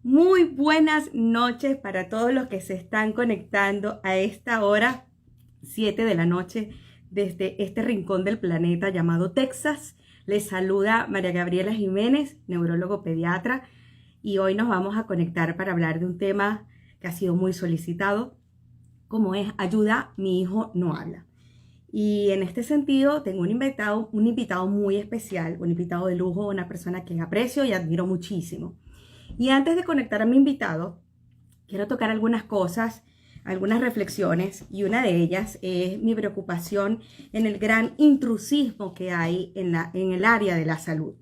Muy buenas noches para todos los que se están conectando a esta hora, 7 de la noche, desde este rincón del planeta llamado Texas. Les saluda María Gabriela Jiménez, neurólogo pediatra, y hoy nos vamos a conectar para hablar de un tema que ha sido muy solicitado, como es ayuda, mi hijo no habla. Y en este sentido tengo un invitado muy especial, un invitado de lujo, una persona que aprecio y admiro muchísimo. Y antes de conectar a mi invitado, quiero tocar algunas cosas, algunas reflexiones, y una de ellas es mi preocupación en el gran intrusismo que hay en el área de la salud.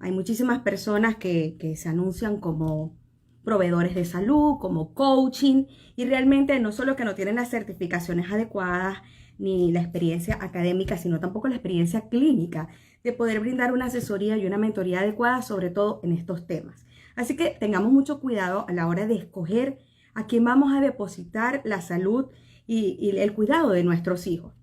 Hay muchísimas personas que se anuncian como proveedores de salud, como coaching, y realmente no solo que no tienen las certificaciones adecuadas ni la experiencia académica, sino tampoco la experiencia clínica de poder brindar una asesoría y una mentoría adecuada, sobre todo en estos temas. Así que tengamos mucho cuidado a la hora de escoger a quién vamos a depositar la salud y el cuidado de nuestros hijos.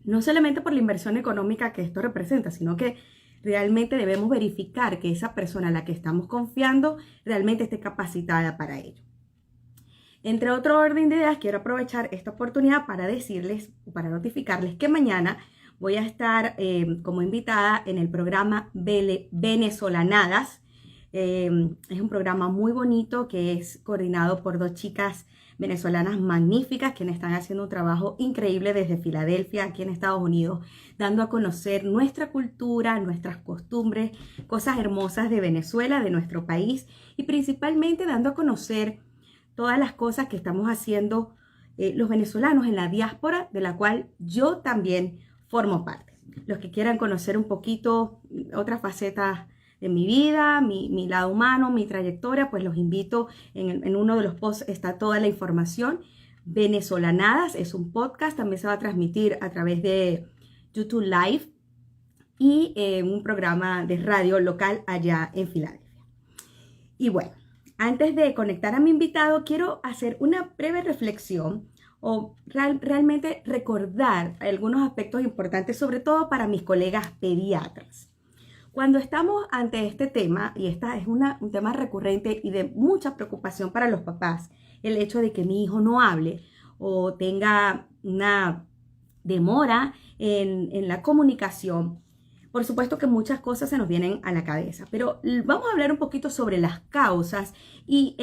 No solamente por la inversión económica que esto representa, sino que realmente debemos verificar que esa persona a la que estamos confiando realmente esté capacitada para ello. Entre otro orden de ideas, quiero aprovechar esta oportunidad para decirles, para notificarles que mañana voy a estar como invitada en el programa Venezolanadas. Es un programa muy bonito que es coordinado por dos chicas venezolanas magníficas quienes están haciendo un trabajo increíble desde Filadelfia, aquí en Estados Unidos, dando a conocer nuestra cultura, nuestras costumbres, cosas hermosas de Venezuela, de nuestro país, y principalmente dando a conocer todas las cosas que estamos haciendo los venezolanos en la diáspora, de la cual yo también formo parte. Los que quieran conocer un poquito otras facetas de mi vida, mi lado humano, mi trayectoria, pues los invito. En uno de los posts está toda la información. Venezolanadas es un podcast, también se va a transmitir a través de YouTube Live y un programa de radio local allá en Filadelfia. Y bueno, antes de conectar a mi invitado, quiero hacer una breve reflexión o realmente recordar algunos aspectos importantes, sobre todo para mis colegas pediatras. Cuando estamos ante este tema, y este es un tema recurrente y de mucha preocupación para los papás, el hecho de que mi hijo no hable o tenga una demora en la comunicación, por supuesto que muchas cosas se nos vienen a la cabeza, pero vamos a hablar un poquito sobre las causas y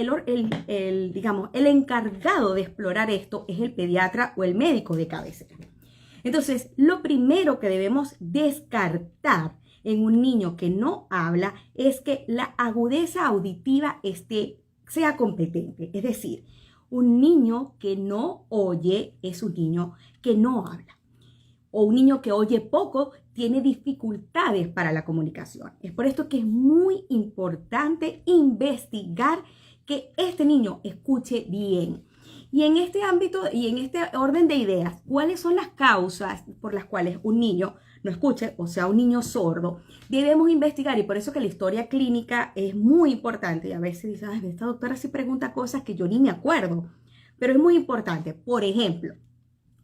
digamos, el encargado de explorar esto es el pediatra o el médico de cabecera. Entonces, lo primero que debemos descartar en un niño que no habla es que la agudeza auditiva sea competente. Es decir, un niño que no oye es un niño que no habla. O un niño que oye poco tiene dificultades para la comunicación. Es por esto que es muy importante investigar que este niño escuche bien. Y en este ámbito y en este orden de ideas, ¿cuáles son las causas por las cuales un niño no escuche, o sea, un niño sordo? Debemos investigar, y por eso que la historia clínica es muy importante. Y a veces dices, ay, esta doctora sí pregunta cosas que yo ni me acuerdo, pero es muy importante. Por ejemplo,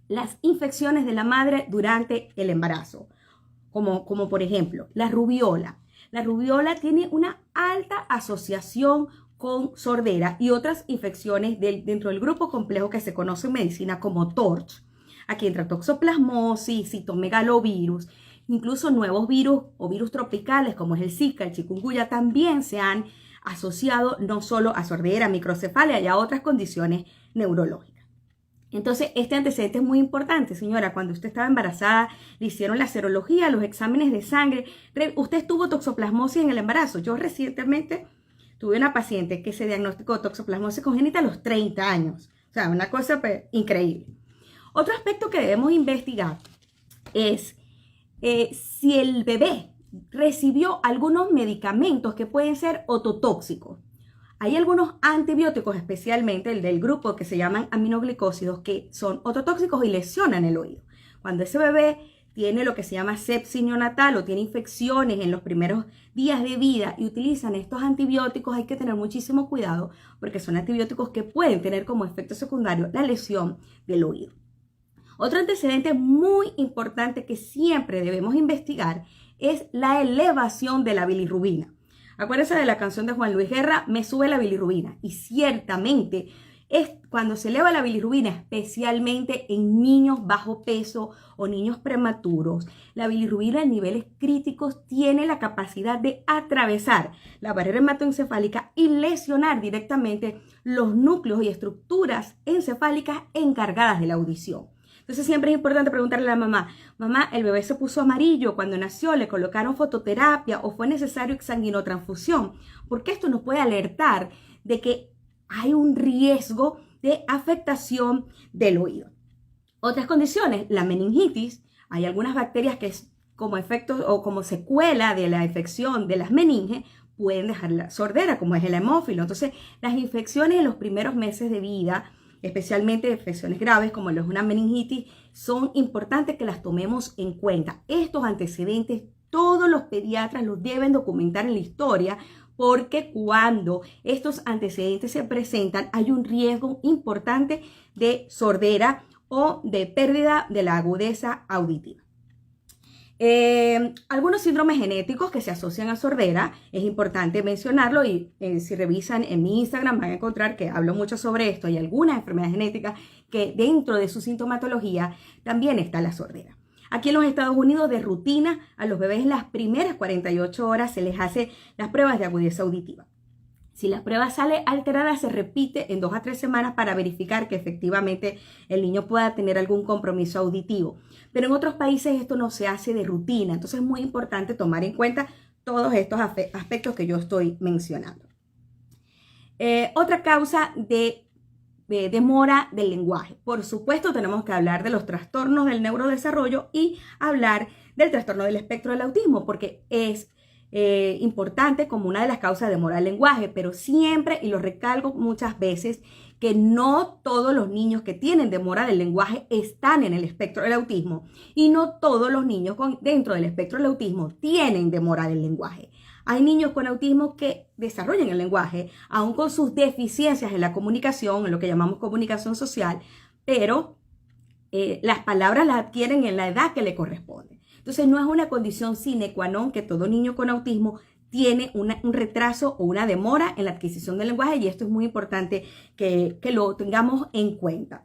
las infecciones de la madre durante el embarazo, como por ejemplo la rubiola. La rubiola tiene una alta asociación con sordera y otras infecciones dentro del grupo complejo que se conoce en medicina como TORCH. Aquí entra toxoplasmosis, citomegalovirus, incluso nuevos virus o virus tropicales como es el Zika, el chikungunya, también se han asociado no solo a sordera, microcefalia y a otras condiciones neurológicas. Entonces, este antecedente es muy importante, señora. Cuando usted estaba embarazada, le hicieron la serología, los exámenes de sangre. Usted tuvo toxoplasmosis en el embarazo. Yo recientemente tuve una paciente que se diagnosticó toxoplasmosis congénita a los 30 años. O sea, una cosa increíble. Otro aspecto que debemos investigar es si el bebé recibió algunos medicamentos que pueden ser ototóxicos. Hay algunos antibióticos, especialmente el del grupo que se llaman aminoglicósidos, que son ototóxicos y lesionan el oído. Cuando ese bebé tiene lo que se llama sepsis neonatal o tiene infecciones en los primeros días de vida y utilizan estos antibióticos, hay que tener muchísimo cuidado porque son antibióticos que pueden tener como efecto secundario la lesión del oído. Otro antecedente muy importante que siempre debemos investigar es la elevación de la bilirrubina. Acuérdense de la canción de Juan Luis Guerra, Me sube la bilirrubina. Y ciertamente es cuando se eleva la bilirrubina, especialmente en niños bajo peso o niños prematuros, la bilirrubina en niveles críticos tiene la capacidad de atravesar la barrera hematoencefálica y lesionar directamente los núcleos y estructuras encefálicas encargadas de la audición. Entonces siempre es importante preguntarle a la mamá, mamá, el bebé se puso amarillo cuando nació, le colocaron fototerapia o fue necesario exsanguinotransfusión, porque esto nos puede alertar de que hay un riesgo de afectación del oído. Otras condiciones, la meningitis, hay algunas bacterias que como efecto o como secuela de la infección de las meninges pueden dejar la sordera, como es el hemófilo. Entonces, las infecciones en los primeros meses de vida, especialmente infecciones graves como lo es una meningitis, son importantes que las tomemos en cuenta. Estos antecedentes, todos los pediatras los deben documentar en la historia, porque cuando estos antecedentes se presentan, hay un riesgo importante de sordera o de pérdida de la agudeza auditiva. Algunos síndromes genéticos que se asocian a sordera, es importante mencionarlo y si revisan en mi Instagram van a encontrar que hablo mucho sobre esto. Hay algunas enfermedades genéticas que dentro de su sintomatología también está la sordera. Aquí en los Estados Unidos, de rutina, a los bebés en las primeras 48 horas se les hace las pruebas de agudeza auditiva. Si la prueba sale alterada, se repite en 2 a 3 semanas para verificar que efectivamente el niño pueda tener algún compromiso auditivo. Pero en otros países esto no se hace de rutina, entonces es muy importante tomar en cuenta todos estos aspectos que yo estoy mencionando. Otra causa de demora del lenguaje. Por supuesto, tenemos que hablar de los trastornos del neurodesarrollo y hablar del trastorno del espectro del autismo, porque es importante como una de las causas de demora del lenguaje, pero siempre, y lo recalco muchas veces, que no todos los niños que tienen demora del lenguaje están en el espectro del autismo y no todos los niños dentro del espectro del autismo tienen demora del lenguaje. Hay niños con autismo que desarrollan el lenguaje, aún con sus deficiencias en la comunicación, en lo que llamamos comunicación social, pero las palabras las adquieren en la edad que le corresponde. Entonces no es una condición sine qua non que todo niño con autismo tiene un retraso o una demora en la adquisición del lenguaje, y esto es muy importante que lo tengamos en cuenta.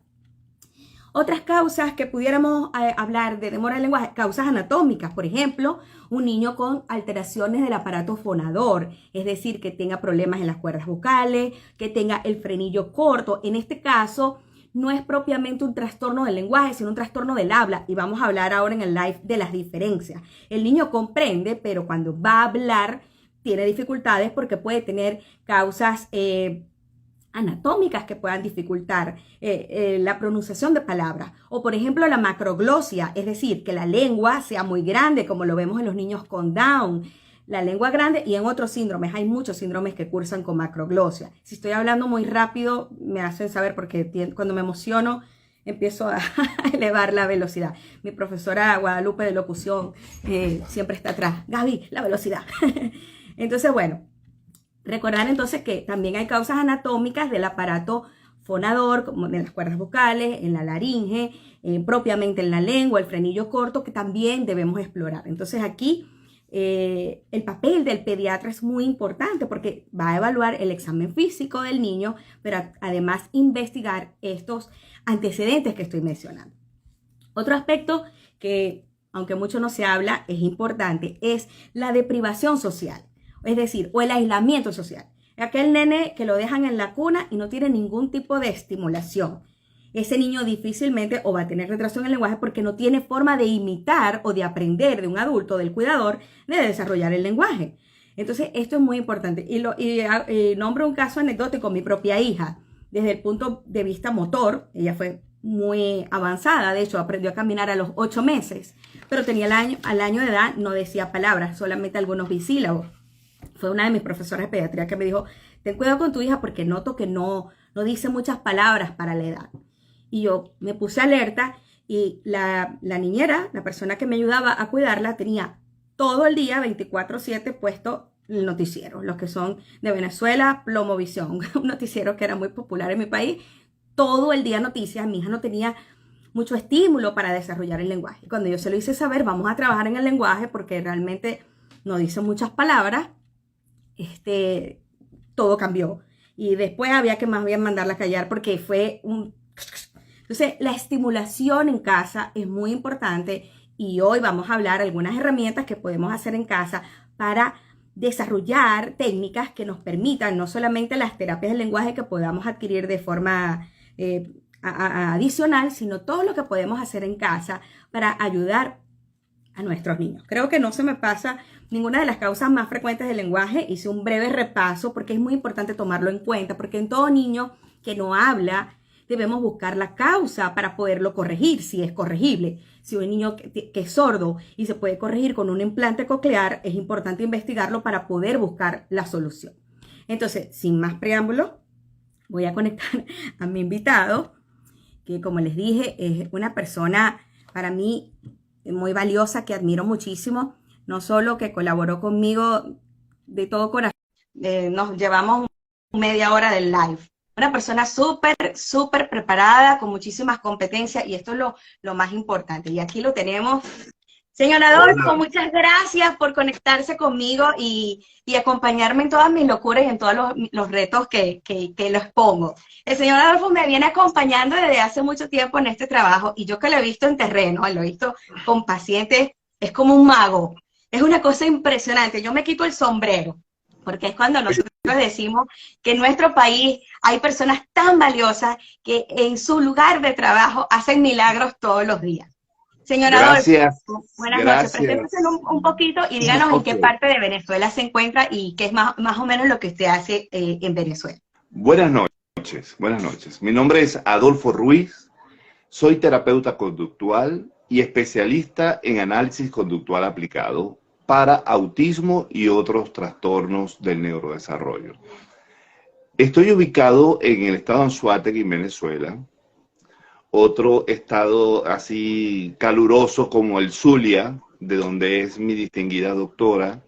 Otras causas que pudiéramos hablar de demora del lenguaje, causas anatómicas, por ejemplo, un niño con alteraciones del aparato fonador, es decir, que tenga problemas en las cuerdas vocales, que tenga el frenillo corto. En este caso, no es propiamente un trastorno del lenguaje, sino un trastorno del habla, y vamos a hablar ahora en el live de las diferencias. El niño comprende, pero cuando va a hablar tiene dificultades porque puede tener causas anatómicas que puedan dificultar la pronunciación de palabras, o por ejemplo la macroglosia, es decir, que la lengua sea muy grande, como lo vemos en los niños con Down, la lengua grande, y en otros síndromes, hay muchos síndromes que cursan con macroglosia. Si estoy hablando muy rápido, me hacen saber, porque cuando me emociono empiezo a elevar la velocidad. Mi profesora Guadalupe de locución siempre está atrás. Gaby, la velocidad. Entonces, bueno, recordar entonces que también hay causas anatómicas del aparato fonador, como en las cuerdas vocales, en la laringe, propiamente en la lengua, el frenillo corto, que también debemos explorar. Entonces aquí el papel del pediatra es muy importante porque va a evaluar el examen físico del niño, pero además investigar estos antecedentes que estoy mencionando. Otro aspecto que, aunque mucho no se habla, es importante, es la deprivación social. Es decir, o el aislamiento social. Aquel nene que lo dejan en la cuna y no tiene ningún tipo de estimulación. Ese niño difícilmente o va a tener retraso en el lenguaje porque no tiene forma de imitar o de aprender de un adulto, del cuidador, de desarrollar el lenguaje. Entonces, esto es muy importante. Y nombro un caso anecdótico, mi propia hija, desde el punto de vista motor. Ella fue muy avanzada, de hecho aprendió a caminar a los 8 meses, pero al año de edad no decía palabras, solamente algunos bisílabos. Fue una de mis profesoras de pediatría que me dijo, ten cuidado con tu hija porque noto que no dice muchas palabras para la edad. Y yo me puse alerta y la niñera, la persona que me ayudaba a cuidarla, tenía todo el día 24/7 puesto el noticiero, los que son de Venezuela, Plomovisión, un noticiero que era muy popular en mi país, todo el día noticias. Mi hija no tenía mucho estímulo para desarrollar el lenguaje. Cuando yo se lo hice saber, vamos a trabajar en el lenguaje porque realmente no dice muchas palabras, todo cambió. Y después había que más bien mandarla a callar porque fue un... Entonces, la estimulación en casa es muy importante y hoy vamos a hablar algunas herramientas que podemos hacer en casa para desarrollar técnicas que nos permitan no solamente las terapias del lenguaje que podamos adquirir de forma adicional, sino todo lo que podemos hacer en casa para ayudar a nuestros niños. Creo que no se me pasa ninguna de las causas más frecuentes del lenguaje. Hice un breve repaso porque es muy importante tomarlo en cuenta, porque en todo niño que no habla debemos buscar la causa para poderlo corregir, si es corregible. Si un niño que es sordo y se puede corregir con un implante coclear, es importante investigarlo para poder buscar la solución. Entonces, sin más preámbulo, voy a conectar a mi invitado, que como les dije, es una persona para mí muy valiosa, que admiro muchísimo, no solo que colaboró conmigo de todo corazón, nos llevamos media hora del live. Una persona súper preparada, con muchísimas competencias, y esto es lo más importante. Y aquí lo tenemos. Señor Adolfo, muchas gracias por conectarse conmigo y acompañarme en todas mis locuras y en todos los retos que los pongo. El señor Adolfo me viene acompañando desde hace mucho tiempo en este trabajo, y yo que lo he visto en terreno, lo he visto con pacientes, es como un mago. Es una cosa impresionante. Yo me quito el sombrero, porque es cuando nosotros decimos que en nuestro país hay personas tan valiosas que en su lugar de trabajo hacen milagros todos los días. Señora Adolfo, buenas noches. Preséntese un poquito y díganos en qué parte de Venezuela se encuentra y qué es más o menos lo que usted hace en Venezuela. Buenas noches. Mi nombre es Adolfo Ruiz, soy terapeuta conductual y especialista en análisis conductual aplicado para autismo y otros trastornos del neurodesarrollo. Estoy ubicado en el estado Anzoátegui, en Venezuela, otro estado así caluroso como el Zulia, de donde es mi distinguida doctora,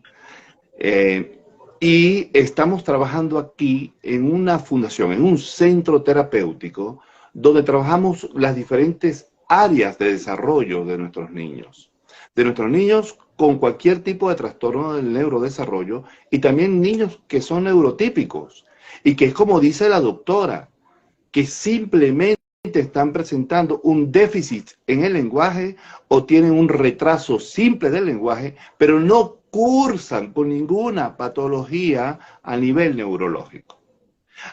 y estamos trabajando aquí en una fundación, en un centro terapéutico, donde trabajamos las diferentes áreas de desarrollo de nuestros niños con cualquier tipo de trastorno del neurodesarrollo, y también niños que son neurotípicos, y que es como dice la doctora, que simplemente están presentando un déficit en el lenguaje o tienen un retraso simple del lenguaje, pero no cursan con ninguna patología a nivel neurológico.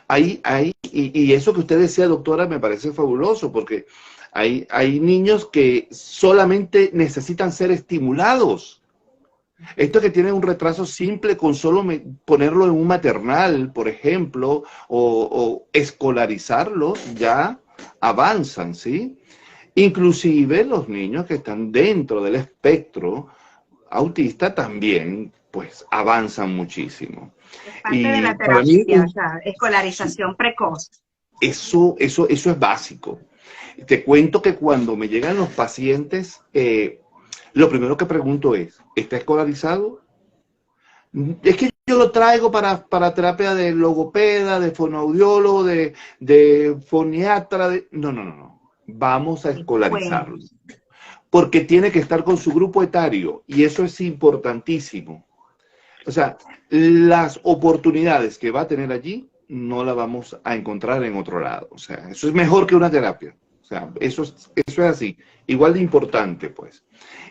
Y eso que usted decía, doctora, me parece fabuloso, porque hay niños que solamente necesitan ser estimulados. Estos que tienen un retraso simple con solo ponerlo en un maternal, por ejemplo, o escolarizarlos, ya avanzan, ¿sí? Inclusive los niños que están dentro del espectro autista también, pues, avanzan muchísimo. Es parte de la terapia, o sea, escolarización precoz. Eso es básico. Te cuento que cuando me llegan los pacientes, lo primero que pregunto es, ¿está escolarizado? Es que yo lo traigo para terapia de logopeda, de fonoaudiólogo, de foniatra. No. Vamos a escolarizarlo. Porque tiene que estar con su grupo etario y eso es importantísimo. O sea, las oportunidades que va a tener allí no las vamos a encontrar en otro lado. O sea, eso es mejor que una terapia. O sea, eso es así. Igual de importante, pues.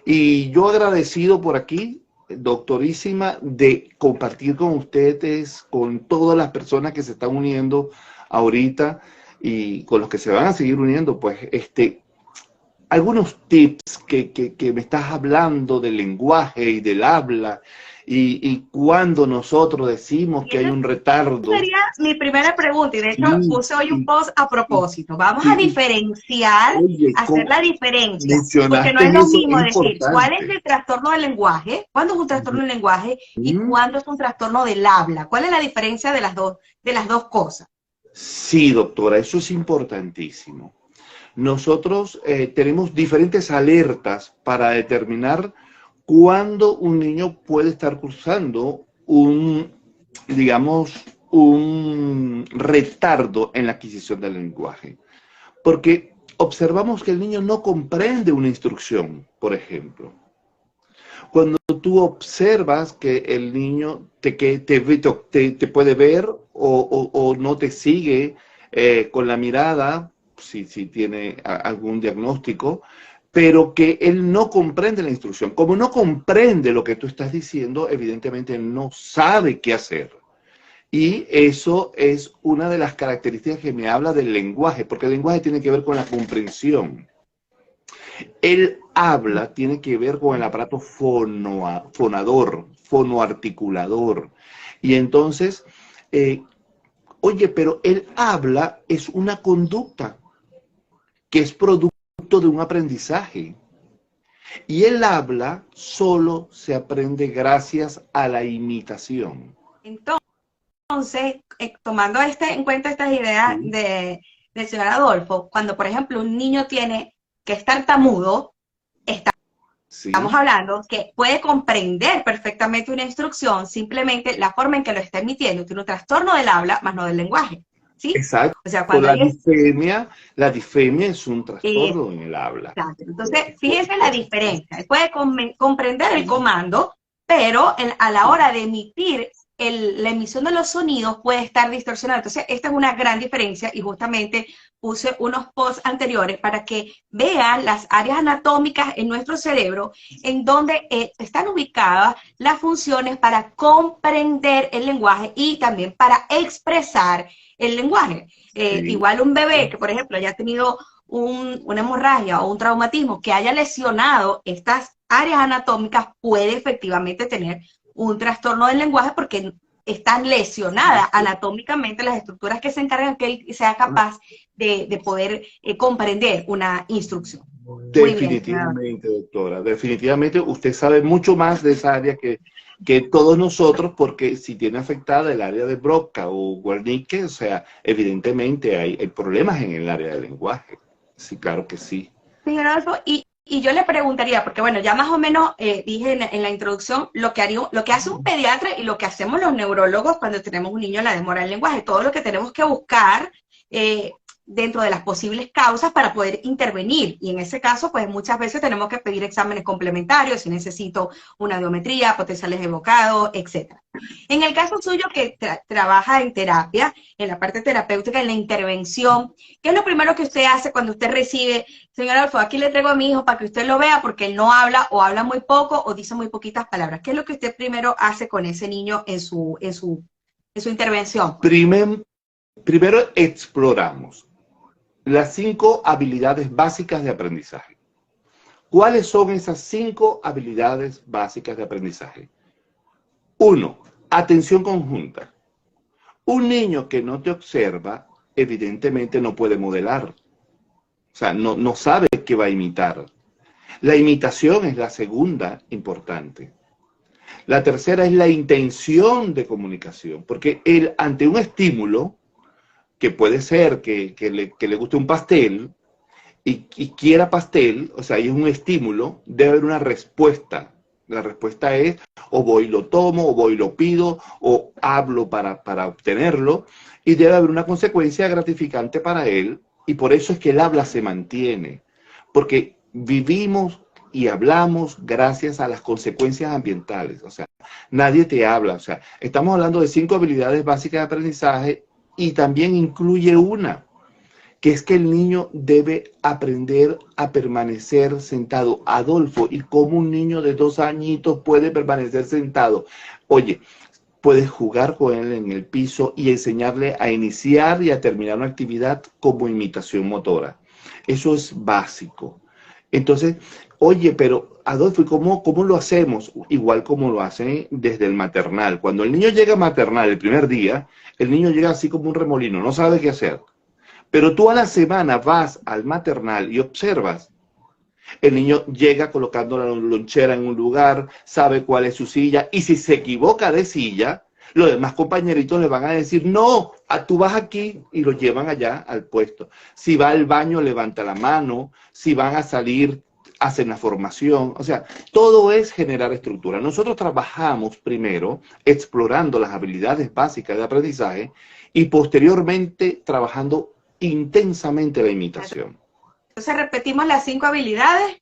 Y yo agradecido por aquí, doctorísima, de compartir con ustedes, con todas las personas que se están uniendo ahorita y con los que se van a seguir uniendo, pues, algunos tips que me estás hablando del lenguaje y del habla y cuando nosotros decimos que hay un retardo. Esa sería mi primera pregunta, y de hecho puse hoy un post a propósito. Vamos a diferenciar, hacer la diferencia, porque no es lo mismo decir cuál es el trastorno del lenguaje, cuándo es un trastorno del lenguaje y cuándo es un trastorno del habla. ¿Cuál es la diferencia de las dos cosas? Sí, doctora, eso es importantísimo. Nosotros tenemos diferentes alertas para determinar cuándo un niño puede estar cursando digamos, un retardo en la adquisición del lenguaje. Porque observamos que el niño no comprende una instrucción, por ejemplo. Cuando tú observas que el niño te puede ver o no te sigue con la mirada, si tiene algún diagnóstico, pero que él no comprende la instrucción. Como no comprende lo que tú estás diciendo, evidentemente no sabe qué hacer. Y eso es una de las características que me habla del lenguaje, porque el lenguaje tiene que ver con la comprensión. El habla tiene que ver con el aparato fonador, fonoarticulador. Y entonces, oye, pero el habla es una conducta que es producto de un aprendizaje. Y el habla solo se aprende gracias a la imitación. Entonces, tomando en cuenta estas ideas Sí. del señor Adolfo, cuando por ejemplo un niño tiene que es tartamudo, estamos Sí, hablando que puede comprender perfectamente una instrucción, simplemente la forma en que lo está emitiendo tiene un trastorno del habla, más no del lenguaje, ¿sí? exacto. O sea, cuando hay La difemia es un trastorno en el habla. exacto. Entonces, fíjense la diferencia. Él puede comprender el comando, pero a la hora de emitir la emisión de los sonidos puede estar distorsionado. Entonces, esta es una gran diferencia y justamente puse unos posts anteriores para que vean las áreas anatómicas en nuestro cerebro en donde están ubicadas las funciones para comprender el lenguaje y también para expresar el lenguaje. Sí. Igual un bebé que, por ejemplo, haya tenido una hemorragia o un traumatismo que haya lesionado estas áreas anatómicas puede efectivamente tener un trastorno del lenguaje porque están lesionadas anatómicamente las estructuras que se encargan que él sea capaz de poder comprender una instrucción. Muy bien. Definitivamente, doctora. Definitivamente usted sabe mucho más de esa área que todos nosotros, porque si tiene afectada el área de Broca o Wernicke, o sea, evidentemente hay problemas en el área del lenguaje. Sí, claro que sí. Señor Adolfo, y yo le preguntaría, porque bueno, ya más o menos dije en la introducción lo que hace un pediatra y lo que hacemos los neurólogos cuando tenemos un niño en la demora del lenguaje, todo lo que tenemos que buscar dentro de las posibles causas para poder intervenir. Y en ese caso, pues muchas veces tenemos que pedir exámenes complementarios, si necesito una audiometría, potenciales evocados, etc. En el caso suyo que trabaja en terapia, en la parte terapéutica, en la intervención, ¿qué es lo primero que usted hace cuando usted recibe, señor Adolfo, aquí le traigo a mi hijo para que usted lo vea porque él no habla o habla muy poco o dice muy poquitas palabras? ¿Qué es lo que usted primero hace con ese niño en su intervención? Primero exploramos las 5 habilidades básicas de aprendizaje. ¿Cuáles son esas 5 habilidades básicas de aprendizaje? 1. Atención conjunta. Un niño que no te observa, evidentemente no puede modelar. O sea, no sabe qué va a imitar. La imitación es la segunda importante. La tercera es la intención de comunicación, porque él ante un estímulo, que puede ser que le guste un pastel y quiera pastel, o sea, hay un estímulo, debe haber una respuesta. La respuesta es o voy y lo tomo, o voy y lo pido, o hablo para obtenerlo, y debe haber una consecuencia gratificante para él, y por eso es que el habla se mantiene, porque vivimos y hablamos gracias a las consecuencias ambientales. O sea, nadie te habla. O sea, estamos hablando de 5 habilidades básicas de aprendizaje y también incluye una, que es que el niño debe aprender a permanecer sentado. Adolfo, ¿y cómo un niño de 2 añitos puede permanecer sentado? Oye, puedes jugar con él en el piso y enseñarle a iniciar y a terminar una actividad como imitación motora. Eso es básico. Entonces, oye, pero Adolfo, ¿y cómo lo hacemos? Igual como lo hacen desde el maternal. Cuando el niño llega a maternal el primer día, el niño llega así como un remolino, no sabe qué hacer. Pero tú a la semana vas al maternal y observas. El niño llega colocando la lonchera en un lugar, sabe cuál es su silla, y si se equivoca de silla, los demás compañeritos le van a decir, no, tú vas aquí, y lo llevan allá al puesto. Si va al baño, levanta la mano, si van a salir, hacen la formación. O sea, todo es generar estructura. Nosotros trabajamos primero explorando las habilidades básicas de aprendizaje y posteriormente trabajando intensamente la imitación. Entonces repetimos las 5 habilidades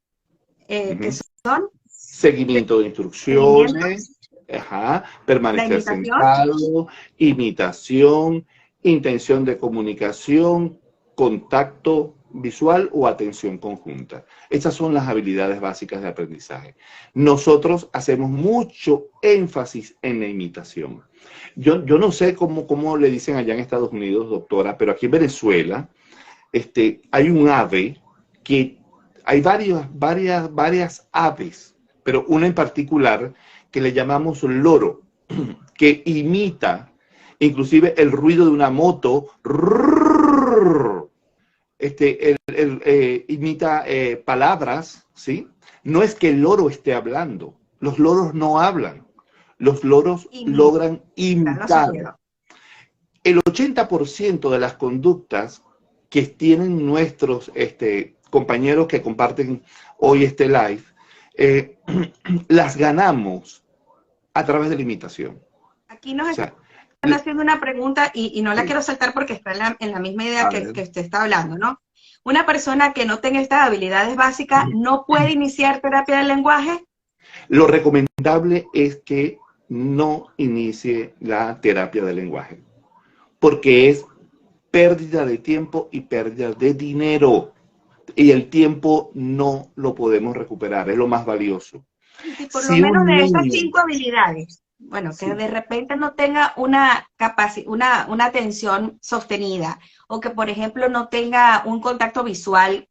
que son. seguimiento de Seguimiento, instrucciones, ajá, la permanecer imitación. sentado, imitación, intención de comunicación, contacto visual o atención conjunta. Estas son las habilidades básicas de aprendizaje. Nosotros hacemos mucho énfasis en la imitación. Yo no sé cómo le dicen allá en Estados Unidos, doctora, pero aquí en Venezuela hay un ave que hay varias aves, pero una en particular que le llamamos loro, que imita inclusive el ruido de una moto, imita palabras, ¿sí? No es que el loro esté hablando, los loros no hablan, los loros Imita, logran los imitar. sonidos. El 80% de las conductas que tienen nuestros compañeros que comparten hoy este live, las ganamos a través de la imitación. Aquí nos O sea, están haciendo una pregunta y no la sí, quiero saltar porque está en la misma idea a que ver. usted está hablando, ¿no? Una persona que no tenga estas habilidades básicas no puede iniciar terapia del lenguaje. Lo recomendable es que no inicie la terapia del lenguaje, porque es pérdida de tiempo y pérdida de dinero. Y el tiempo no lo podemos recuperar, es lo más valioso. Y si por lo Si menos un de esas niño, 5 habilidades, bueno, que sí, de repente no tenga una atención sostenida, o que por ejemplo no tenga un contacto visual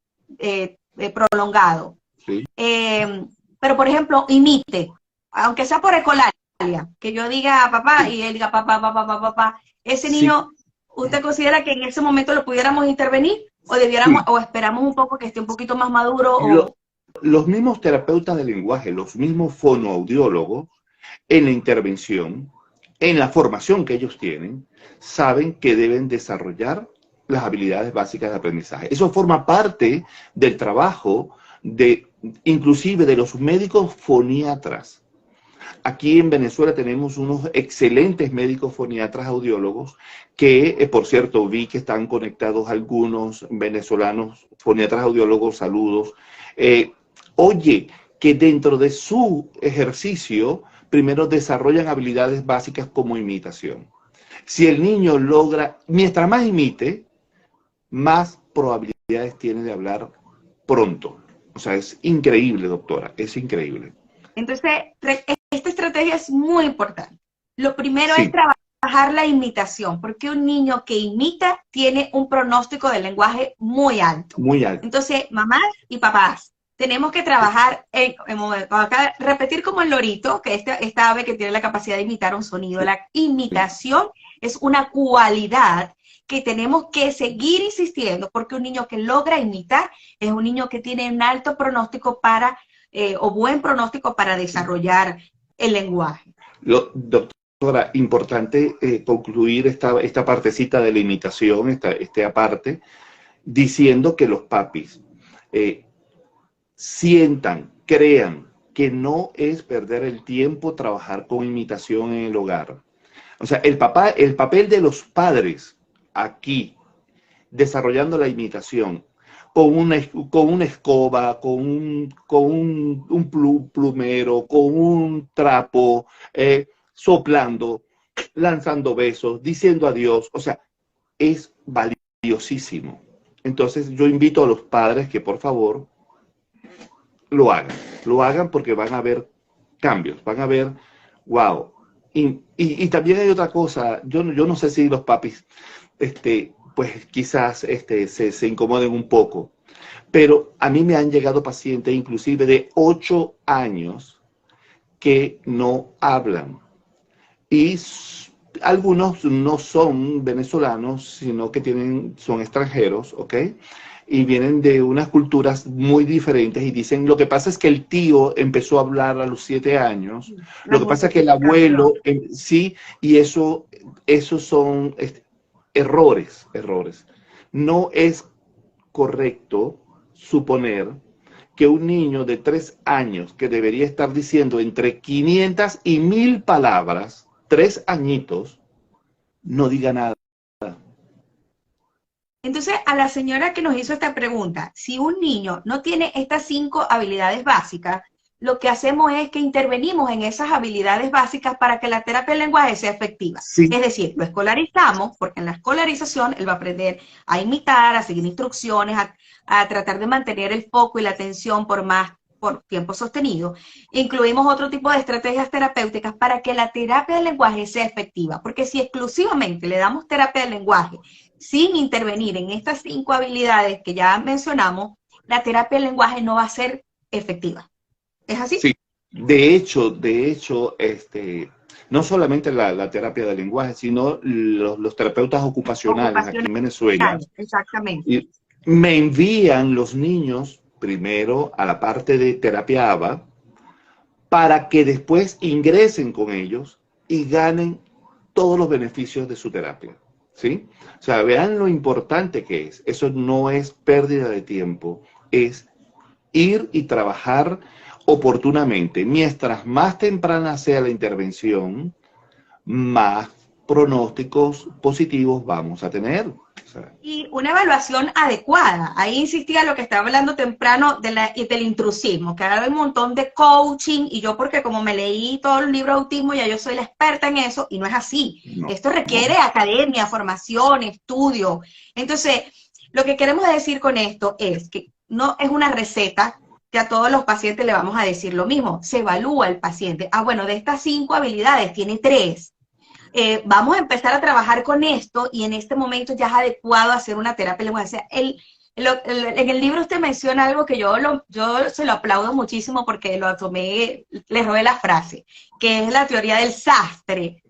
prolongado, sí, pero por ejemplo imite, aunque sea por ecolalia, que yo diga papá sí, y él diga papá, papá, papá, papá, ese sí, niño, ¿usted considera que en ese momento lo pudiéramos intervenir? ¿O debiéramos, sí. o esperamos un poco que esté un poquito más maduro? Lo- O los mismos terapeutas del lenguaje, los mismos fonoaudiólogos, en la intervención, en la formación que ellos tienen, saben que deben desarrollar las habilidades básicas de aprendizaje. Eso forma parte del trabajo inclusive de los médicos foniatras. Aquí en Venezuela tenemos unos excelentes médicos foniatras audiólogos que, por cierto, vi que están conectados algunos venezolanos foniatras audiólogos, saludos. Eh, Oye, que dentro de su ejercicio, primero desarrollan habilidades básicas como imitación. Si el niño logra, mientras más imite, más probabilidades tiene de hablar pronto. O sea, es increíble, doctora, es increíble. entonces, esta estrategia es muy importante. Lo primero es Sí, trabajar la imitación, porque un niño que imita tiene un pronóstico del lenguaje muy alto. muy alto. Entonces, mamás y papás, tenemos que trabajar repetir como el lorito, que esta ave que tiene la capacidad de imitar un sonido. La imitación es una cualidad que tenemos que seguir insistiendo, porque un niño que logra imitar es un niño que tiene un alto pronóstico o buen pronóstico para desarrollar el lenguaje. Doctora, importante concluir esta partecita de la imitación, esta aparte, diciendo que los papis eh, sientan, crean que no es perder el tiempo trabajar con imitación en el hogar. O sea, el papel de los padres aquí, desarrollando la imitación, con una escoba, con un plumero, con un trapo, soplando, lanzando besos, diciendo adiós. O sea, es valiosísimo. Entonces yo invito a los padres que por favor lo hagan porque van a ver cambios, van a ver, wow. Y también hay otra cosa, yo no sé si los papis, pues quizás se incomoden un poco, pero a mí me han llegado pacientes inclusive de 8 años que no hablan. Y algunos no son venezolanos, sino que son extranjeros, ¿ok? Y vienen de unas culturas muy diferentes y dicen, lo que pasa es que el tío empezó a hablar a los 7 años, La lo que pasa es que el abuelo, multiplicación. sí, y esos son errores. No es correcto suponer que un niño de 3 años que debería estar diciendo entre 500 y 1000 palabras, 3 añitos, no diga nada. Entonces, a la señora que nos hizo esta pregunta, si un niño no tiene estas 5 habilidades básicas, lo que hacemos es que intervenimos en esas habilidades básicas para que la terapia del lenguaje sea efectiva. Sí. Es decir, lo escolarizamos, porque en la escolarización él va a aprender a imitar, a seguir instrucciones, a tratar de mantener el foco y la atención por tiempo sostenido. Incluimos otro tipo de estrategias terapéuticas para que la terapia del lenguaje sea efectiva, porque si exclusivamente le damos terapia del lenguaje sin intervenir en estas 5 habilidades que ya mencionamos, la terapia del lenguaje no va a ser efectiva. ¿Es así? Sí, de hecho, no solamente la terapia del lenguaje, sino los terapeutas ocupacionales aquí en Venezuela. Exactamente. Y me envían los niños primero a la parte de terapia ABA para que después ingresen con ellos y ganen todos los beneficios de su terapia, ¿sí? O sea, vean lo importante que es. Eso no es pérdida de tiempo, es ir y trabajar oportunamente. Mientras más temprana sea la intervención, más pronósticos positivos vamos a tener. O sea, y una evaluación adecuada. Ahí insistía lo que estaba hablando temprano del intrusismo, que ahora hay un montón de coaching, y yo porque como me leí todo el libro de autismo, ya yo soy la experta en eso, y no es así. no, Esto requiere academia, formación, estudio. Entonces, lo que queremos decir con esto es que no es una receta que a todos los pacientes le vamos a decir lo mismo. Se evalúa el paciente. Ah, bueno, de estas 5 habilidades tiene 3. Vamos a empezar a trabajar con esto y en este momento ya es adecuado hacer una terapia lenguaje. O sea, en el libro usted menciona algo que yo se lo aplaudo muchísimo porque lo tomé, le robé la frase, que es la teoría del sastre,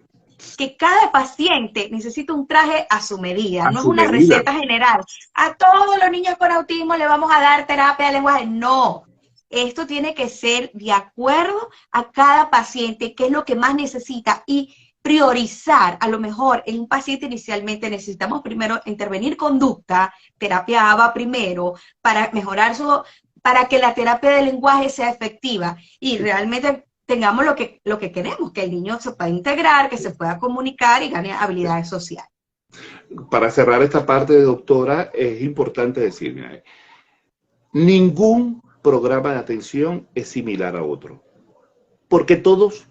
que cada paciente necesita un traje a su medida, no es una receta general. A todos los niños con autismo le vamos a dar terapia de lenguaje, no. Esto tiene que ser de acuerdo a cada paciente, qué es lo que más necesita, y priorizar. A lo mejor en un paciente inicialmente necesitamos primero intervenir conducta, terapia ABA primero, para mejorar para que la terapia de lenguaje sea efectiva y realmente tengamos lo que queremos, que el niño se pueda integrar, que se pueda comunicar y gane habilidades sociales. Para cerrar esta parte, doctora, es importante decir, mira, ningún programa de atención es similar a otro, porque todos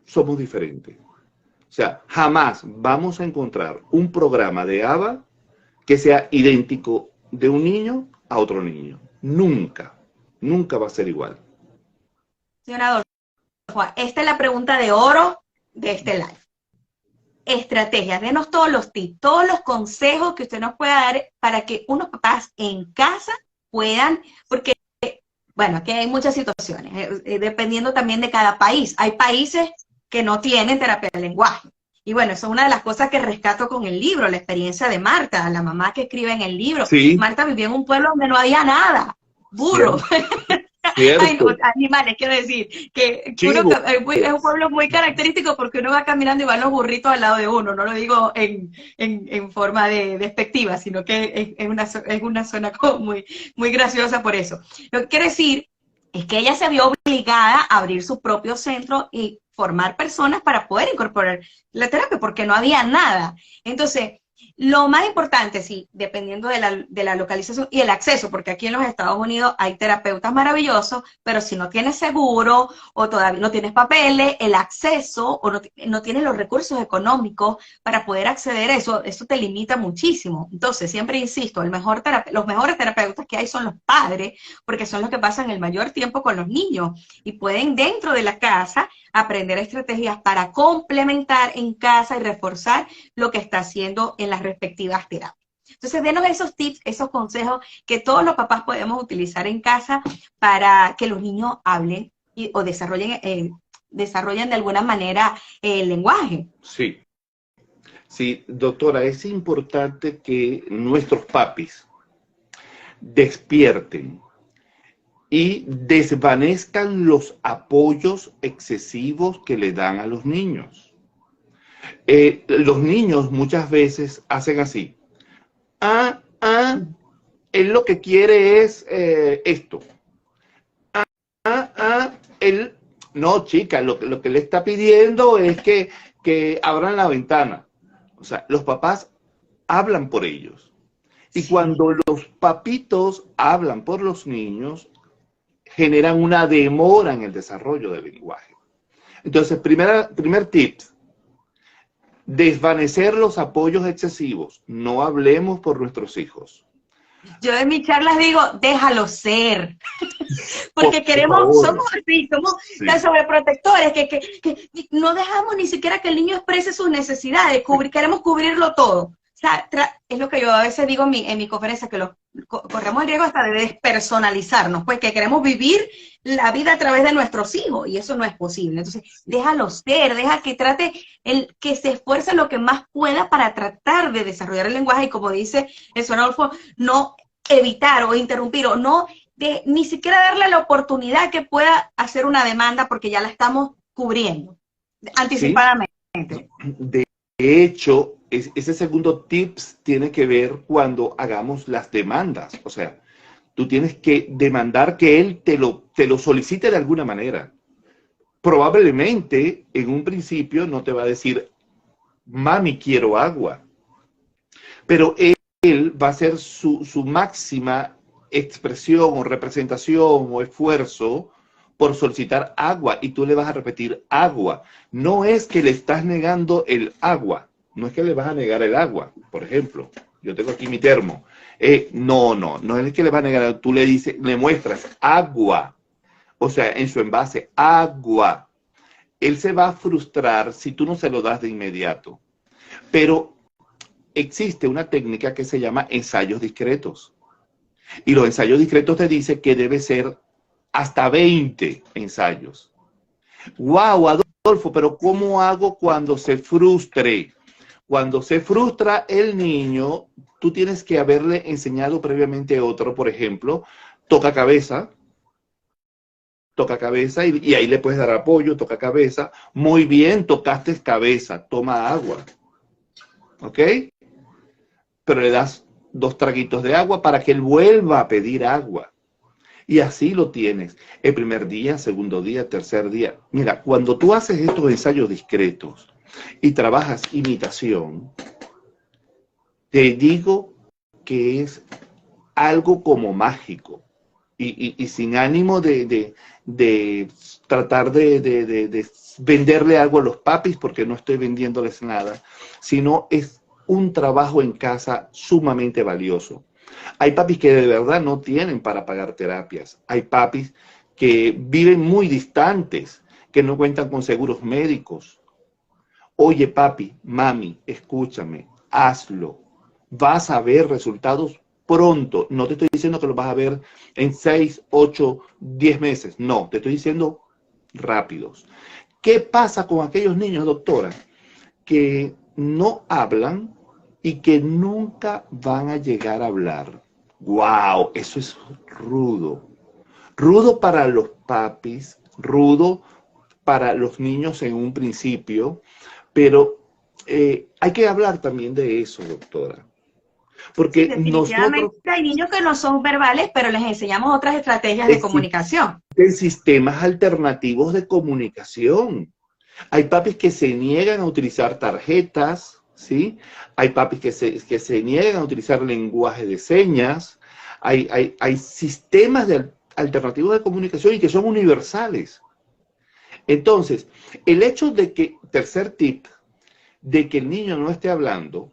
somos diferentes. O sea, jamás vamos a encontrar un programa de ABA que sea idéntico de un niño a otro niño. Nunca, nunca va a ser igual. Señora Adolfo, esta es la pregunta de oro de este live. Estrategias, denos todos los tips, todos los consejos que usted nos pueda dar para que unos papás en casa puedan, porque, bueno, aquí hay muchas situaciones, dependiendo también de cada país. Hay países que no tienen terapia de lenguaje. Y bueno, eso es una de las cosas que rescato con el libro, la experiencia de Marta, la mamá que escribe en el libro. Sí. Marta vivía en un pueblo donde no había nada, burro. Ay, no, animales, quiero decir, que es un pueblo muy característico porque uno va caminando y van los burritos al lado de uno, no lo digo en forma de despectiva, sino que es una zona como muy graciosa por eso. Lo que quiere decir es que ella se vio obligada a abrir su propio centro y formar personas para poder incorporar la terapia, porque no había nada. Entonces, lo más importante, sí, dependiendo de la localización y el acceso, porque aquí en los Estados Unidos hay terapeutas maravillosos, pero si no tienes seguro o todavía no tienes papeles, el acceso o no tienes los recursos económicos para poder acceder a eso, eso te limita muchísimo. Entonces, siempre insisto, los mejores terapeutas que hay son los padres, porque son los que pasan el mayor tiempo con los niños y pueden dentro de la casa aprender estrategias para complementar en casa y reforzar lo que está haciendo en las respectivas terapias. Entonces, denos esos tips, esos consejos que todos los papás podemos utilizar en casa para que los niños hablen o desarrollen de alguna manera el lenguaje. Sí. Sí, doctora, es importante que nuestros papis despierten y desvanezcan los apoyos excesivos que le dan a los niños. Los niños muchas veces hacen así. Él lo que quiere es esto. Él, no, chica, lo que le está pidiendo es que abran la ventana. O sea, los papás hablan por ellos. Y cuando los papitos hablan por los niños, generan una demora en el desarrollo del lenguaje. Entonces, primer tip, desvanecer los apoyos excesivos. No hablemos por nuestros hijos. Yo en mis charlas digo, déjalo ser. Porque somos así, somos tan sobreprotectores que no dejamos ni siquiera que el niño exprese sus necesidades, queremos cubrirlo todo. O sea, es lo que yo a veces digo en mi conferencia, que corremos el riesgo hasta de despersonalizarnos, pues que queremos vivir la vida a través de nuestros hijos, y eso no es posible. Entonces, déjalo ser, deja que que se esfuerce lo que más pueda para tratar de desarrollar el lenguaje, y como dice el señor Adolfo, no evitar o interrumpir, o no ni siquiera darle la oportunidad que pueda hacer una demanda, porque ya la estamos cubriendo anticipadamente. ¿Sí? De hecho, ese segundo tips tiene que ver cuando hagamos las demandas. O sea, tú tienes que demandar que él te lo solicite de alguna manera. Probablemente, en un principio, no te va a decir, mami, quiero agua. Pero él va a hacer su máxima expresión o representación o esfuerzo por solicitar agua, y tú le vas a repetir agua. No es que le estás negando el agua, no es que le vas a negar el agua. Por ejemplo, yo tengo aquí mi termo. No es que le vas a negar, tú le muestras agua, o sea, en su envase, agua. Él se va a frustrar si tú no se lo das de inmediato. Pero existe una técnica que se llama ensayos discretos. Y los ensayos discretos te dicen que debe ser hasta 20 ensayos. ¡Wow, Adolfo! Pero ¿cómo hago cuando se frustre? Cuando se frustra el niño, tú tienes que haberle enseñado previamente otro, por ejemplo, toca cabeza, y ahí le puedes dar apoyo, toca cabeza. Muy bien, tocaste cabeza, toma agua. ¿Ok? Pero le das 2 traguitos de agua para que él vuelva a pedir agua. Y así lo tienes. El primer día, segundo día, tercer día. Mira, cuando tú haces estos ensayos discretos y trabajas imitación, te digo que es algo como mágico. Y sin ánimo de tratar de venderle algo a los papis, porque no estoy vendiéndoles nada, sino es un trabajo en casa sumamente valioso. Hay papis que de verdad no tienen para pagar terapias. Hay papis que viven muy distantes, que no cuentan con seguros médicos. Oye, papi, mami, escúchame, hazlo. Vas a ver resultados pronto. No te estoy diciendo que lo vas a ver en 6, 8, 10 meses. No, te estoy diciendo rápidos. ¿Qué pasa con aquellos niños, doctora, que no hablan y que nunca van a llegar a hablar? ¡Wow! Eso es rudo. Rudo para los papis, rudo para los niños en un principio, pero hay que hablar también de eso, doctora. Porque definitivamente hay niños que no son verbales, pero les enseñamos otras estrategias de comunicación. Existen sistemas alternativos de comunicación. Hay papis que se niegan a utilizar tarjetas, ¿sí? Hay papis que se niegan a utilizar lenguaje de señas. Hay sistemas alternativos de comunicación y que son universales. Entonces, el hecho de que, tercer tip, de que el niño no esté hablando,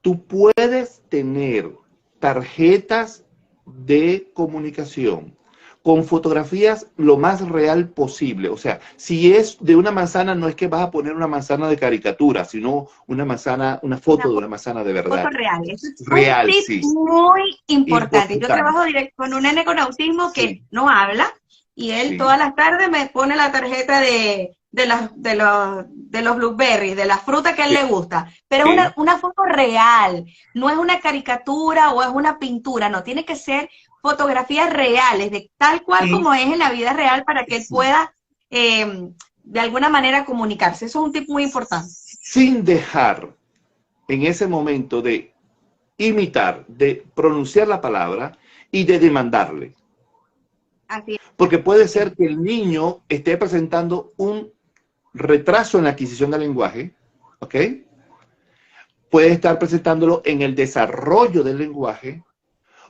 tú puedes tener tarjetas de comunicación con fotografías lo más real posible. O sea, si es de una manzana, no es que vas a poner una manzana de caricatura, sino una manzana, una foto de una manzana de verdad. Foto real. Eso es real, un tip sí. Muy importante. Yo trabajo directo con un nene con autismo que no habla, y él todas las tardes me pone la tarjeta de los blueberries, de la fruta que a él le gusta, pero es una foto real, no es una caricatura o es una pintura, no, tiene que ser fotografías reales, de tal cual como es en la vida real, para que él pueda de alguna manera comunicarse. Eso es un tip muy importante. Sin dejar en ese momento de imitar, de pronunciar la palabra y de demandarle. Así es. Porque puede ser que el niño esté presentando un retraso en la adquisición del lenguaje, ¿ok? Puede estar presentándolo en el desarrollo del lenguaje,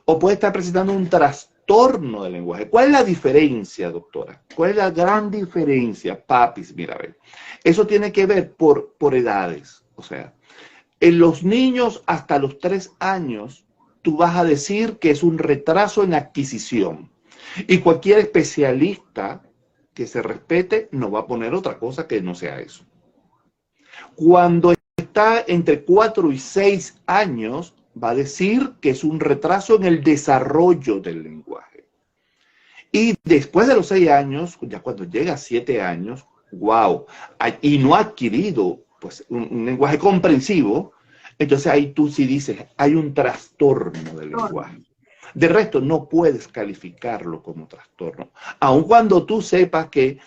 o puede estar presentando un trastorno trastorno del lenguaje. ¿Cuál es la diferencia, doctora? ¿Cuál es la gran diferencia? Papis, mira, a ver. Eso tiene que ver por edades. O sea, en los niños hasta los 3 años, tú vas a decir que es un retraso en adquisición. Y cualquier especialista que se respete no va a poner otra cosa que no sea eso. Cuando está entre 4 y 6 años, va a decir que es un retraso en el desarrollo del lenguaje. Y después de los 6 años, ya cuando llega a 7 años, wow, y no ha adquirido pues, un lenguaje comprensivo, entonces ahí tú sí dices, hay un trastorno del lenguaje. De resto, no puedes calificarlo como trastorno. Aun cuando tú sepas que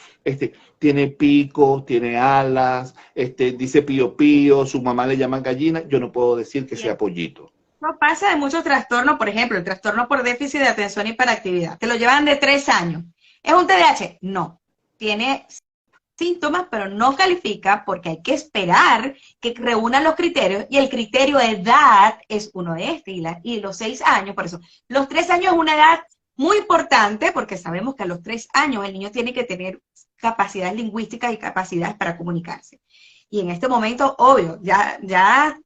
tiene picos, tiene alas, dice pío pío, su mamá le llama gallina, yo no puedo decir que sea pollito. No pasa de muchos trastornos, por ejemplo, el trastorno por déficit de atención y hiperactividad. Te lo llevan de 3 años. ¿Es un TDAH? No. Tiene síntomas, pero no califica porque hay que esperar que reúnan los criterios y el criterio de edad es uno de estos y los 6 años, por eso. Los 3 años es una edad muy importante porque sabemos que a los 3 años el niño tiene que tener capacidades lingüísticas y capacidades para comunicarse. Y en este momento, obvio, ya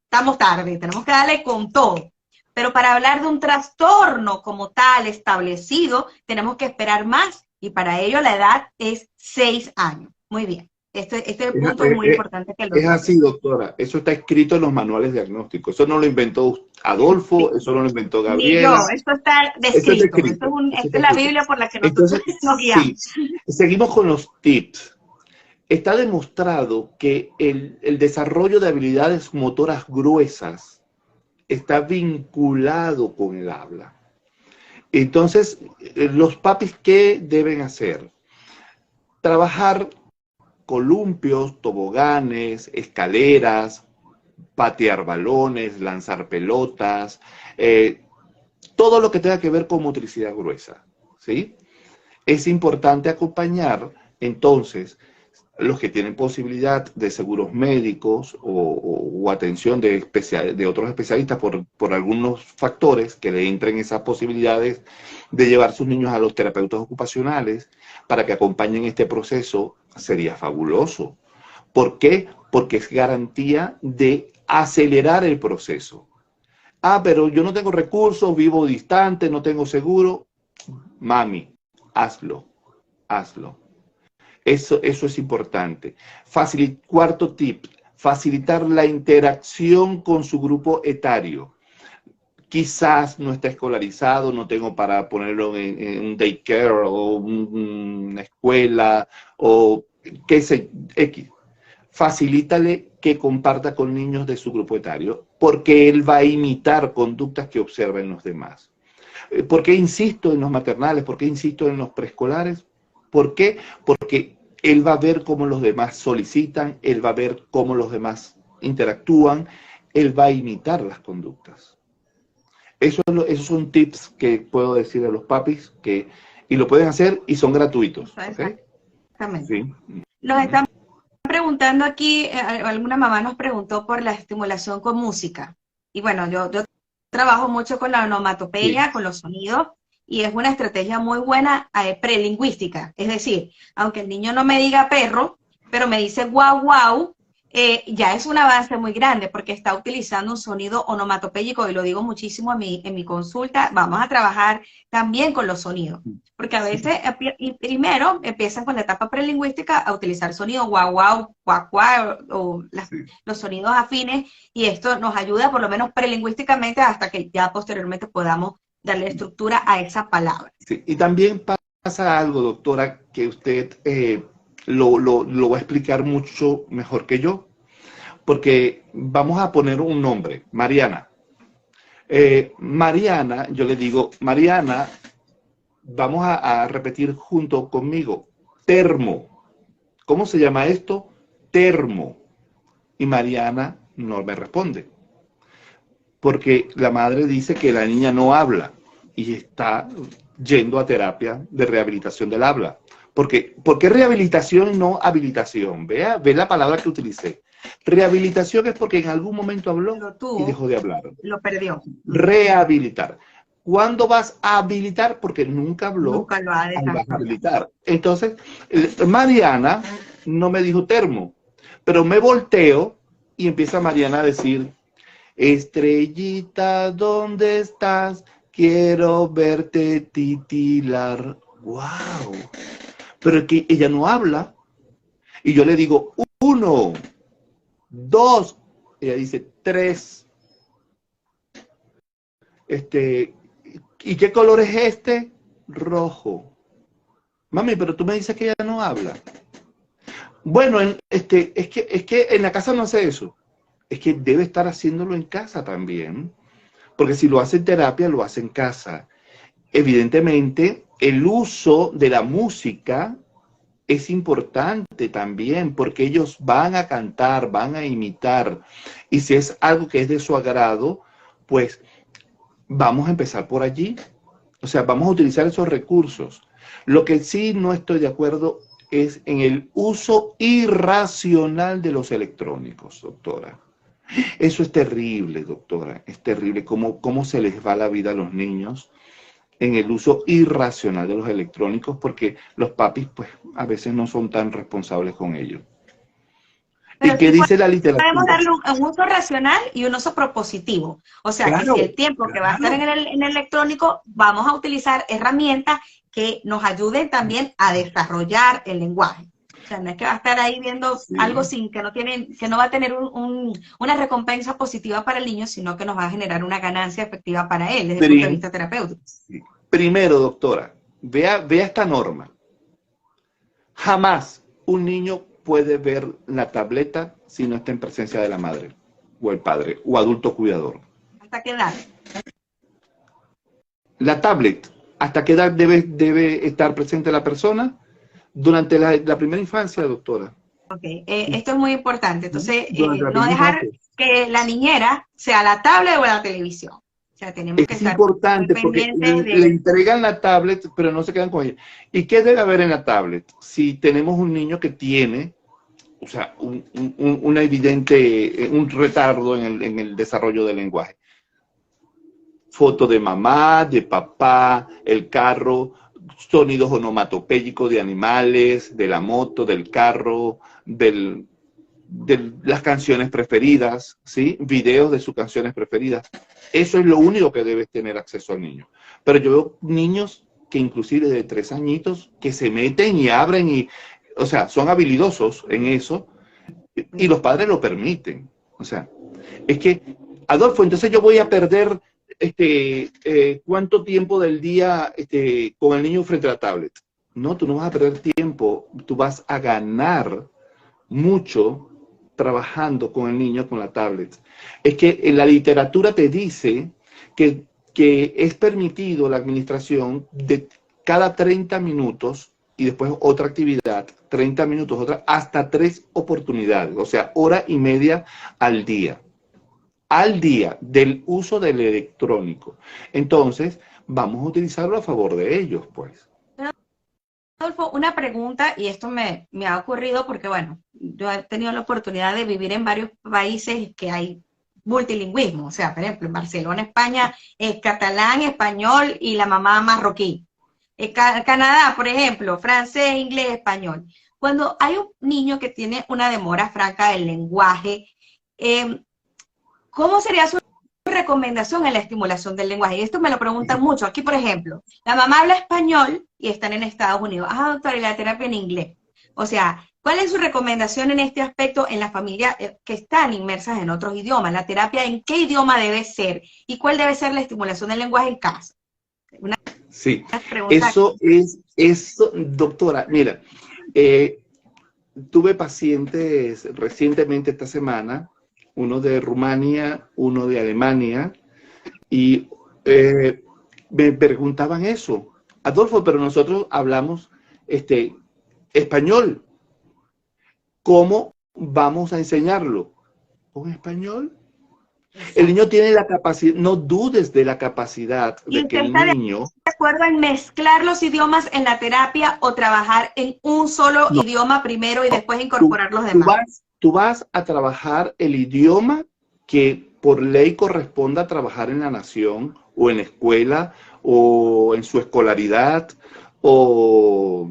estamos tarde, tenemos que darle con todo. Pero para hablar de un trastorno como tal establecido, tenemos que esperar más y para ello la edad es 6 años. Muy bien. Este punto es muy importante que lo Es así, doctora. Eso está escrito en los manuales diagnósticos. Eso no lo inventó Adolfo, sí. Eso no lo inventó Gabriela. No, esto está descrito. Esta es la Biblia por la que nosotros nos guiamos. Sí. Seguimos con los tips. Está demostrado que el desarrollo de habilidades motoras gruesas está vinculado con el habla. Entonces, los papis, ¿qué deben hacer? Trabajar columpios, toboganes, escaleras, patear balones, lanzar pelotas, todo lo que tenga que ver con motricidad gruesa, ¿sí? Es importante acompañar, entonces, los que tienen posibilidad de seguros médicos o atención de otros especialistas por algunos factores que le entren esas posibilidades de llevar sus niños a los terapeutas ocupacionales para que acompañen este proceso, sería fabuloso. ¿Por qué? Porque es garantía de acelerar el proceso. Ah, pero yo no tengo recursos, vivo distante, no tengo seguro. Mami, hazlo, hazlo. Eso es importante. Cuarto tip, facilitar la interacción con su grupo etario. Quizás no está escolarizado, no tengo para ponerlo en un daycare o una escuela o qué sé, X. Facilítale que comparta con niños de su grupo etario porque él va a imitar conductas que observen los demás. ¿Por qué insisto en los maternales? ¿Por qué insisto en los preescolares? ¿Por qué? Porque él va a ver cómo los demás solicitan, él va a ver cómo los demás interactúan, él va a imitar las conductas. Esos son tips que puedo decir a los papis y lo pueden hacer y son gratuitos. ¿Okay? Exactamente. Sí. Nos están preguntando aquí, alguna mamá nos preguntó por la estimulación con música. Y bueno, yo trabajo mucho con la onomatopeya, sí, con los sonidos. Y es una estrategia muy buena prelingüística. Es decir, aunque el niño no me diga perro, pero me dice guau guau, ya es un avance muy grande porque está utilizando un sonido onomatopéyico y lo digo muchísimo en mi consulta. Vamos a trabajar también con los sonidos. Porque a veces primero empiezan con la etapa prelingüística a utilizar sonidos guau guau, guau guau, o los sonidos afines y esto nos ayuda por lo menos prelingüísticamente hasta que ya posteriormente podamos darle estructura a esa palabra. Sí, y también pasa algo, doctora, que usted lo va a explicar mucho mejor que yo, porque vamos a poner un nombre, Mariana. Mariana, yo le digo, Mariana, vamos a repetir junto conmigo, termo. ¿Cómo se llama esto? Termo. Y Mariana no me responde. Porque la madre dice que la niña no habla y está yendo a terapia de rehabilitación del habla. ¿Por qué rehabilitación y no habilitación? Ve la palabra que utilicé. Rehabilitación es porque en algún momento habló y dejó de hablar. Lo perdió. Rehabilitar. ¿Cuándo vas a habilitar? Porque nunca habló. Nunca lo ha "Ay, vas a desarrollado. habilitar". Entonces, Mariana no me dijo termo, pero me volteo y empieza Mariana a decir, estrellita, ¿dónde estás? Quiero verte titilar. ¡Wow! Pero es que ella no habla. Y yo le digo, 1, 2. Ella dice, 3. ¿Y qué color es este? Rojo. Mami, pero tú me dices que ella no habla. Bueno, es que en la casa no hace eso. Es que debe estar haciéndolo en casa también. Porque si lo hace en terapia, lo hace en casa. Evidentemente, el uso de la música es importante también, porque ellos van a cantar, van a imitar. Y si es algo que es de su agrado, pues vamos a empezar por allí. O sea, vamos a utilizar esos recursos. Lo que sí no estoy de acuerdo es en el uso irracional de los electrónicos, doctora. Eso es terrible, doctora. Es terrible cómo se les va la vida a los niños en el uso irracional de los electrónicos, porque los papis, pues, a veces no son tan responsables con ello. Pero ¿Y qué sí dice la podemos literatura? darle un uso racional y un uso propositivo. O sea, que Claro, si el tiempo que va a estar en el electrónico, vamos a utilizar herramientas que nos ayuden también a desarrollar el lenguaje. O sea, no es que va a estar ahí viendo sí. algo que no va a tener una recompensa positiva para el niño, sino que nos va a generar una ganancia efectiva para él desde el punto de vista terapéutico. Sí. Primero, doctora, vea esta norma. Jamás un niño puede ver la tableta si no está en presencia de la madre o el padre o adulto cuidador. ¿Hasta qué edad? La tablet, ¿hasta qué edad debe estar presente la persona? Durante la primera infancia, doctora. Ok, esto es muy importante. Entonces, Durante la no primera dejar infancia. que la niñera sea la tablet o la televisión. O sea, tenemos que Es estar muy importante porque pendientes le de... entregan la tablet, pero no se quedan con ella. ¿Y qué debe haber en la tablet? Si tenemos un niño que tiene, o sea, un evidente, un retardo en el desarrollo del lenguaje. Foto de mamá, de papá, el carro, sonidos onomatopéyicos de animales, de la moto, del carro, de las canciones preferidas, ¿sí? Videos de sus canciones preferidas. Eso es lo único que debe tener acceso al niño. Pero yo veo niños que inclusive de 3 añitos que se meten y abren y, o sea, son habilidosos en eso y los padres lo permiten. O sea, es que, Adolfo, entonces yo voy a perder ¿cuánto tiempo del día con el niño frente a la tablet? No, tú no vas a perder tiempo, tú vas a ganar mucho trabajando con el niño con la tablet. Es que en la literatura te dice que es permitido la administración de cada 30 minutos y después otra actividad, 30 minutos, otra, hasta 3 oportunidades, o sea, hora y media al día del uso del electrónico. Entonces, vamos a utilizarlo a favor de ellos, pues. Adolfo, una pregunta, y esto me ha ocurrido porque, bueno, yo he tenido la oportunidad de vivir en varios países que hay multilingüismo. O sea, por ejemplo, en Barcelona, España, es catalán, español y la mamá marroquí. En Canadá, por ejemplo, francés, inglés, español. Cuando hay un niño que tiene una demora franca del lenguaje, ¿cómo sería su recomendación en la estimulación del lenguaje? Y esto me lo preguntan mucho. Aquí, por ejemplo, la mamá habla español y están en Estados Unidos. Ah, doctora, y la terapia en inglés. O sea, ¿cuál es su recomendación en este aspecto en las familias que están inmersas en otros idiomas? ¿La terapia en qué idioma debe ser? ¿Y cuál debe ser la estimulación del lenguaje en casa? Sí, eso, doctora, mira, tuve pacientes recientemente esta semana, uno de Rumania, uno de Alemania, y me preguntaban eso. Adolfo, pero nosotros hablamos español. ¿Cómo vamos a enseñarlo? ¿Con español? Exacto. El niño tiene la capacidad, no dudes de la capacidad de que el niño... ¿De acuerdo en mezclar los idiomas en la terapia o trabajar en un solo idioma primero y después incorporar los demás? Tú vas a trabajar el idioma que por ley corresponda trabajar en la nación o en la escuela o en su escolaridad o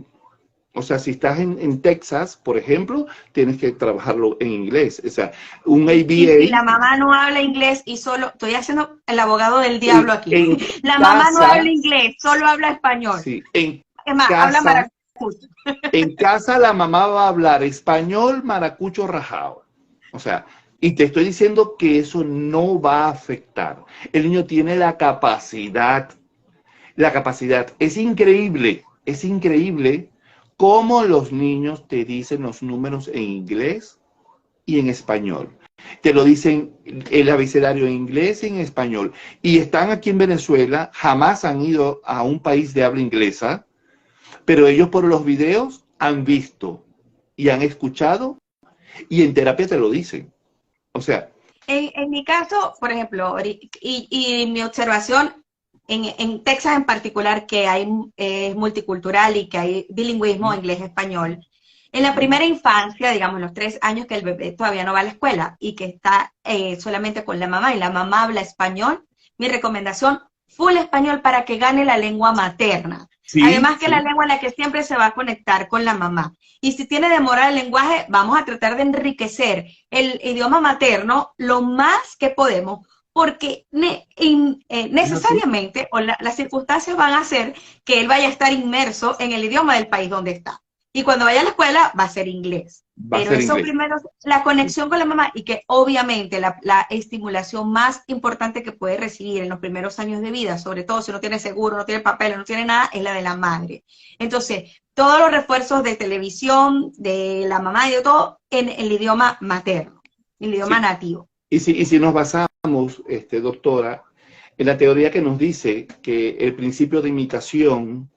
sea, si estás en Texas, por ejemplo, tienes que trabajarlo en inglés. O sea, un Y si la ABA mamá no habla inglés y solo, estoy haciendo el abogado del diablo aquí. en La mamá no casa, habla inglés, solo habla español. sí, en Es más, habla casa, maracucho. en casa la mamá va a hablar español, maracucho, rajado. O sea, y te estoy diciendo que eso no va a afectar. El niño tiene la capacidad. La capacidad. Es increíble cómo los niños te dicen los números en inglés y en español. Te lo dicen el abecedario en inglés y en español. Y están aquí en Venezuela, jamás han ido a un país de habla inglesa, pero ellos por los videos han visto y han escuchado y en terapia te lo dicen. O sea, En mi caso, por ejemplo, y mi observación en Texas en particular, que hay es multicultural y que hay bilingüismo inglés-español, en la primera infancia, digamos, los 3 años que el bebé todavía no va a la escuela y que está solamente con la mamá y la mamá habla español, mi recomendación, full español para que gane la lengua materna. sí, Además que es la lengua en la que siempre se va a conectar con la mamá. Y si tiene demora el lenguaje, vamos a tratar de enriquecer el idioma materno lo más que podemos, porque necesariamente o las circunstancias van a hacer que él vaya a estar inmerso en el idioma del país donde está. Y cuando vaya a la escuela va a ser inglés. va a Pero ser eso inglés. primero, la conexión con la mamá y que obviamente la estimulación más importante que puede recibir en los primeros años de vida, sobre todo si no tiene seguro, no tiene papel, no tiene nada, es la de la madre. Entonces, todos los refuerzos de televisión, de la mamá y de todo, en el idioma materno, el idioma Sí. nativo. Y si nos basamos, doctora, en la teoría que nos dice que el principio de imitación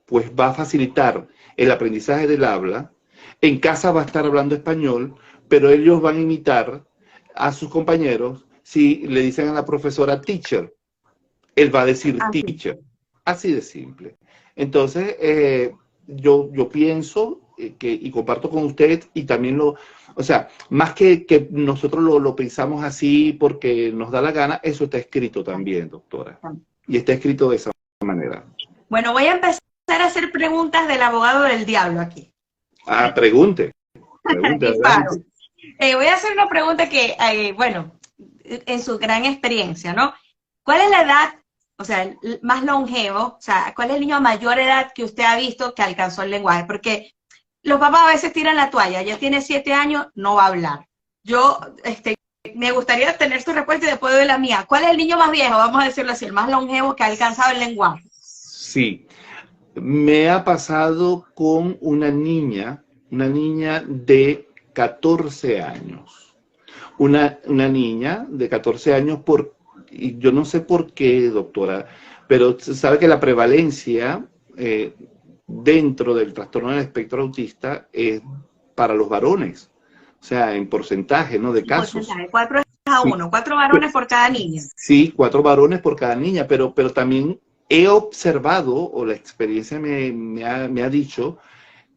pues va a facilitar el aprendizaje del habla, en casa va a estar hablando español, pero ellos van a imitar a sus compañeros si le dicen a la profesora teacher, él va a decir Así. teacher, así de simple. Entonces, yo pienso que, y comparto con usted, y también o sea, más que nosotros lo pensamos así porque nos da la gana, eso está escrito también, doctora. Y está escrito de esa manera. Bueno, voy a empezar a hacer preguntas del abogado del diablo aquí. Ah, pregunte. Pregunte, Disparo. adelante. Voy a hacer una pregunta que, bueno, en su gran experiencia, ¿no? ¿Cuál es la edad, o sea, el más longevo, o sea, cuál es el niño a mayor edad que usted ha visto que alcanzó el lenguaje? Porque los papás a veces tiran la toalla, ya tiene 7 años, no va a hablar. Yo, me gustaría tener su respuesta y después de la mía. ¿Cuál es el niño más viejo, vamos a decirlo así, el más longevo que ha alcanzado el lenguaje? Sí, me ha pasado con una niña de 14 años. Una niña de 14 años, y yo no sé por qué, doctora, pero se sabe que la prevalencia dentro del trastorno del espectro autista es para los varones, o sea, en porcentaje, ¿no? De casos. Porcentaje, 4 a Sí, 1, 4 varones por cada niña. sí, 4 varones por cada niña, pero también he observado, o la experiencia me ha dicho,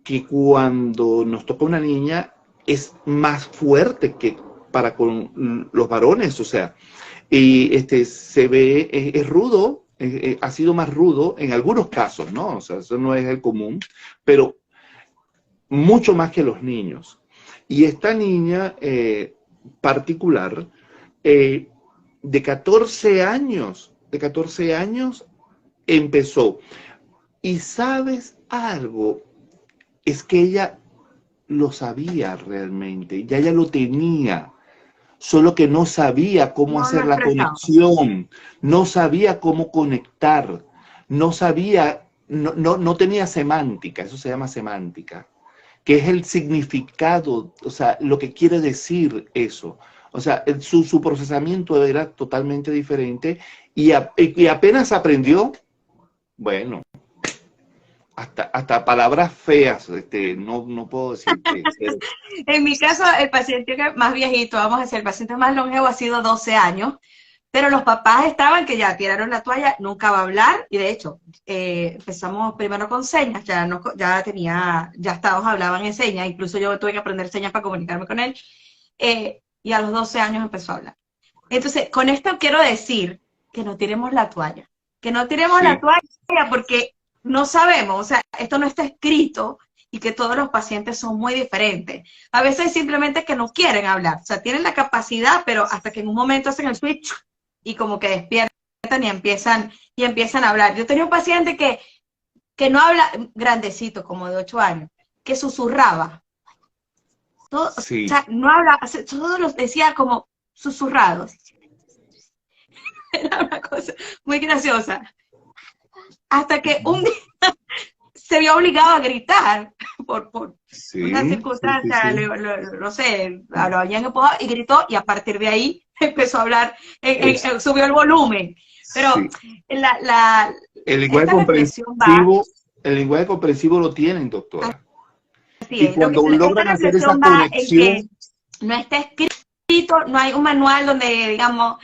que cuando nos toca una niña es más fuerte que para con los varones, o sea, y se ve, es rudo, ha sido más rudo en algunos casos, ¿no? O sea, eso no es el común, pero mucho más que los niños. Y esta niña particular, de 14 años empezó. Y sabes algo, es que ella lo sabía realmente, ya ella lo tenía, solo que no sabía cómo No lo hacer la expresaba. conexión, no sabía cómo conectar, no sabía, no tenía semántica, eso se llama semántica, que es el significado, o sea, lo que quiere decir eso. O sea, su procesamiento era totalmente diferente y apenas aprendió, bueno, hasta palabras feas, no puedo decirte. En mi caso, el paciente más viejito, vamos a decir, el paciente más longevo ha sido 12 años, pero los papás estaban que ya tiraron la toalla, nunca va a hablar, y de hecho, empezamos primero con señas, ya estábamos, hablaban en señas, incluso yo tuve que aprender señas para comunicarme con él, y a los 12 años empezó a hablar. Entonces, con esto quiero decir que no tiremos la toalla, que no tiremos la Sí, toalla porque no sabemos, o sea, esto no está escrito y que todos los pacientes son muy diferentes. A veces simplemente que no quieren hablar, o sea, tienen la capacidad, pero hasta que en un momento hacen el switch y como que despiertan y empiezan a hablar. Yo tenía un paciente que no habla, grandecito, como de 8 años, que susurraba. Todo, o sí. sea, no habla, todos los decía como susurrados. Era una cosa muy graciosa. Hasta que un día se vio obligado a gritar por una Sí, sí, sí, circunstancia, sí. no sé, lo habían empujado y gritó y a partir de ahí empezó a hablar, Es, subió el volumen. Pero sí. la, la, El lenguaje esta reflexión va, el lenguaje comprensivo lo tienen, doctora. así Y es, cuando esta logran hacer esa reflexión va en que conexión, no está escrito, no hay un manual donde, digamos,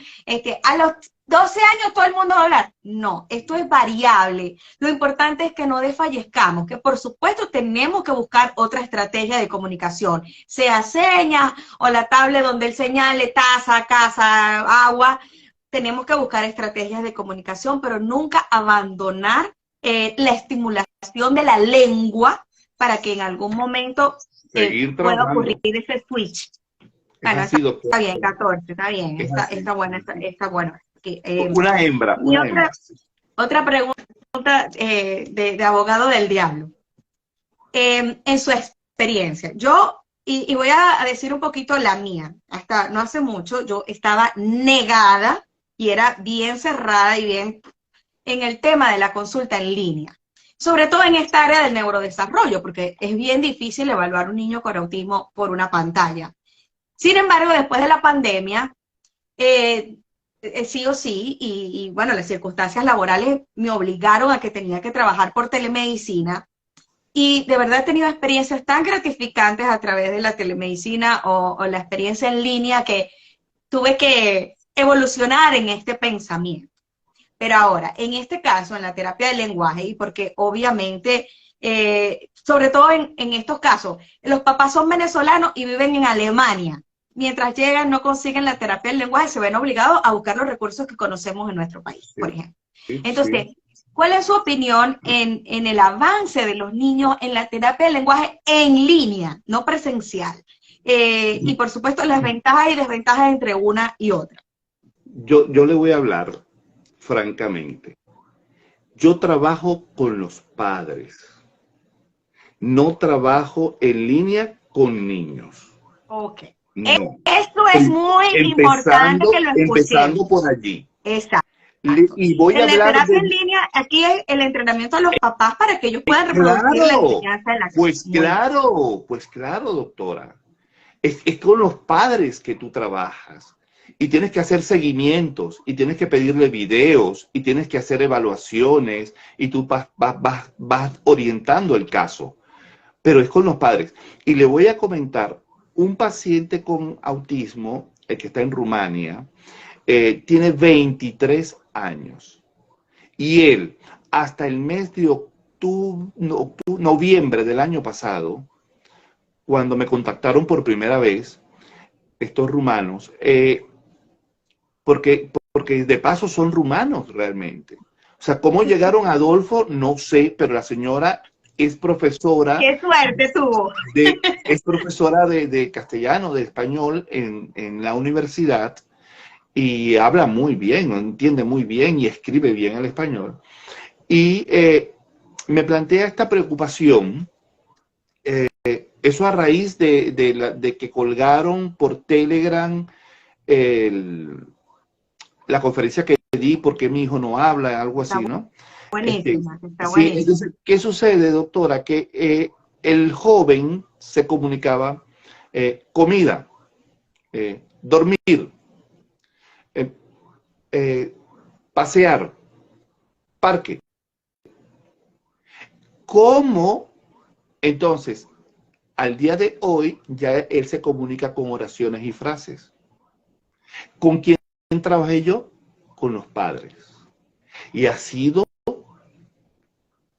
a los 12 años todo el mundo va a hablar. No, esto es variable. Lo importante es que no desfallezcamos, que por supuesto tenemos que buscar otra estrategia de comunicación, sea señas o la tablet donde él señale taza, casa, agua. Tenemos que buscar estrategias de comunicación, pero nunca abandonar la estimulación de la lengua para que en algún momento seguir pueda ocurrir trabajando. ese switch. Es Bueno, así, doctora. está bien, 14, está bien, Es así. está bueno, está bueno. Okay, Una hembra, y una hembra. otra pregunta de abogado del diablo. En su experiencia, y voy a decir un poquito la mía, hasta no hace mucho yo estaba negada y era bien cerrada y bien en el tema de la consulta en línea, sobre todo en esta área del neurodesarrollo, porque es bien difícil evaluar un niño con autismo por una pantalla. Sin embargo, después de la pandemia, sí o sí, bueno, las circunstancias laborales me obligaron a que tenía que trabajar por telemedicina y de verdad he tenido experiencias tan gratificantes a través de la telemedicina o la experiencia en línea que tuve que evolucionar en este pensamiento. Pero ahora, en este caso, en la terapia del lenguaje, y porque obviamente, sobre todo en estos casos, los papás son venezolanos y viven en Alemania. Mientras llegan, no consiguen la terapia del lenguaje, se ven obligados a buscar los recursos que conocemos en nuestro país, por Sí, ejemplo. sí, Entonces, sí. ¿cuál es su opinión en el avance de los niños en la terapia del lenguaje en línea, no presencial? Y por supuesto, las ventajas y desventajas entre una y otra. Yo le voy a hablar francamente. Yo trabajo con los padres, no trabajo en línea con niños. Ok. No. Esto es muy importante que lo escuchemos. Empezando por allí. Exacto. Y voy a En la hablar terapia en de... línea, aquí es el entrenamiento a los papás para que ellos puedan reproducir la Claro, enseñanza de la casa. Muy bien. pues claro, doctora. Es con los padres que tú trabajas. Y tienes que hacer seguimientos, y tienes que pedirle videos, y tienes que hacer evaluaciones, y tú vas orientando el caso. Pero es con los padres. Y le voy a comentar, un paciente con autismo, el que está en Rumania, tiene 23 años. Y él, hasta el mes de noviembre del año pasado, cuando me contactaron por primera vez, estos rumanos, porque de paso son rumanos realmente. O sea, cómo llegaron a Adolfo, no sé, pero la señora es profesora Qué suerte tuvo. es profesora de castellano, de español en la universidad y habla muy bien, entiende muy bien y escribe bien el español. Y me plantea esta preocupación, eso a raíz de que colgaron por Telegram el, la conferencia que di, porque mi hijo no habla, algo así, ¿no? Buenísima, está Sí, buenísima. entonces, ¿qué sucede, doctora? Que el joven se comunicaba comida, dormir, eh, pasear, parque. ¿Cómo entonces, al día de hoy, ya él se comunica con oraciones y frases? ¿Con quién trabajé yo? Con los padres. Y ha sido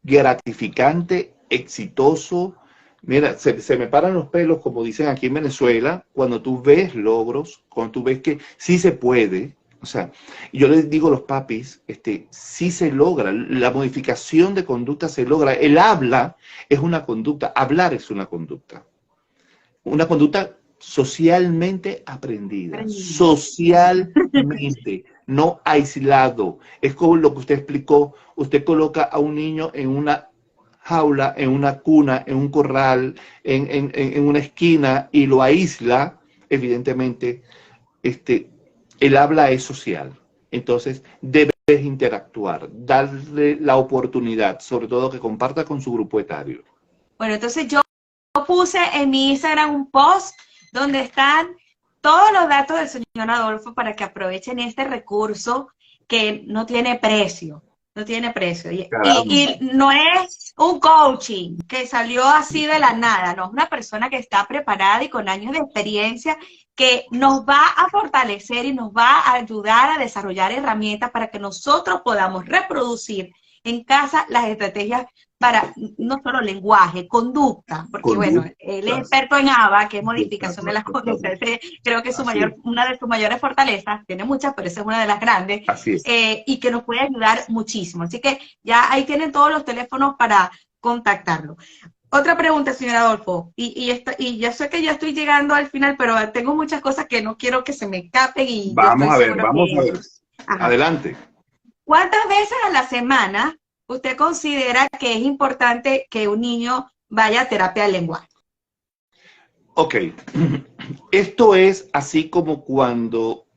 gratificante, exitoso, Mira, se me paran los pelos, como dicen aquí en Venezuela, cuando tú ves logros, cuando tú ves que sí se puede. O sea, yo les digo a los papis, sí se logra, la modificación de conducta se logra. El habla es una conducta, hablar es una conducta socialmente aprendida, socialmente, no aislado. Es como lo que usted explicó, usted coloca a un niño en una jaula, en una cuna, en un corral, en una esquina y lo aísla, evidentemente, el habla es social. Entonces, debes interactuar, darle la oportunidad, sobre todo que comparta con su grupo etario. Bueno, entonces yo puse en mi Instagram un post donde están todos los datos del señor Adolfo para que aprovechen este recurso que no tiene precio. No tiene precio. Y no es un coaching que salió así de la nada, no, es una persona que está preparada y con años de experiencia que nos va a fortalecer y nos va a ayudar a desarrollar herramientas para que nosotros podamos reproducir en casa las estrategias para no solo lenguaje, conducta, porque bueno, él es experto en ABA, que es modificación de las conductas. Creo que es una de sus mayores fortalezas, tiene muchas, pero esa es una de las grandes, y que nos puede ayudar muchísimo. Así que ya ahí tienen todos los teléfonos para contactarlo. Otra pregunta, señor Adolfo, y ya sé que ya estoy llegando al final, pero tengo muchas cosas que no quiero que se me escapen y vamos a ver. Ajá. Adelante. ¿Cuántas veces a la semana usted considera que es importante que un niño vaya a terapia de lenguaje? Ok, esto es así como cuando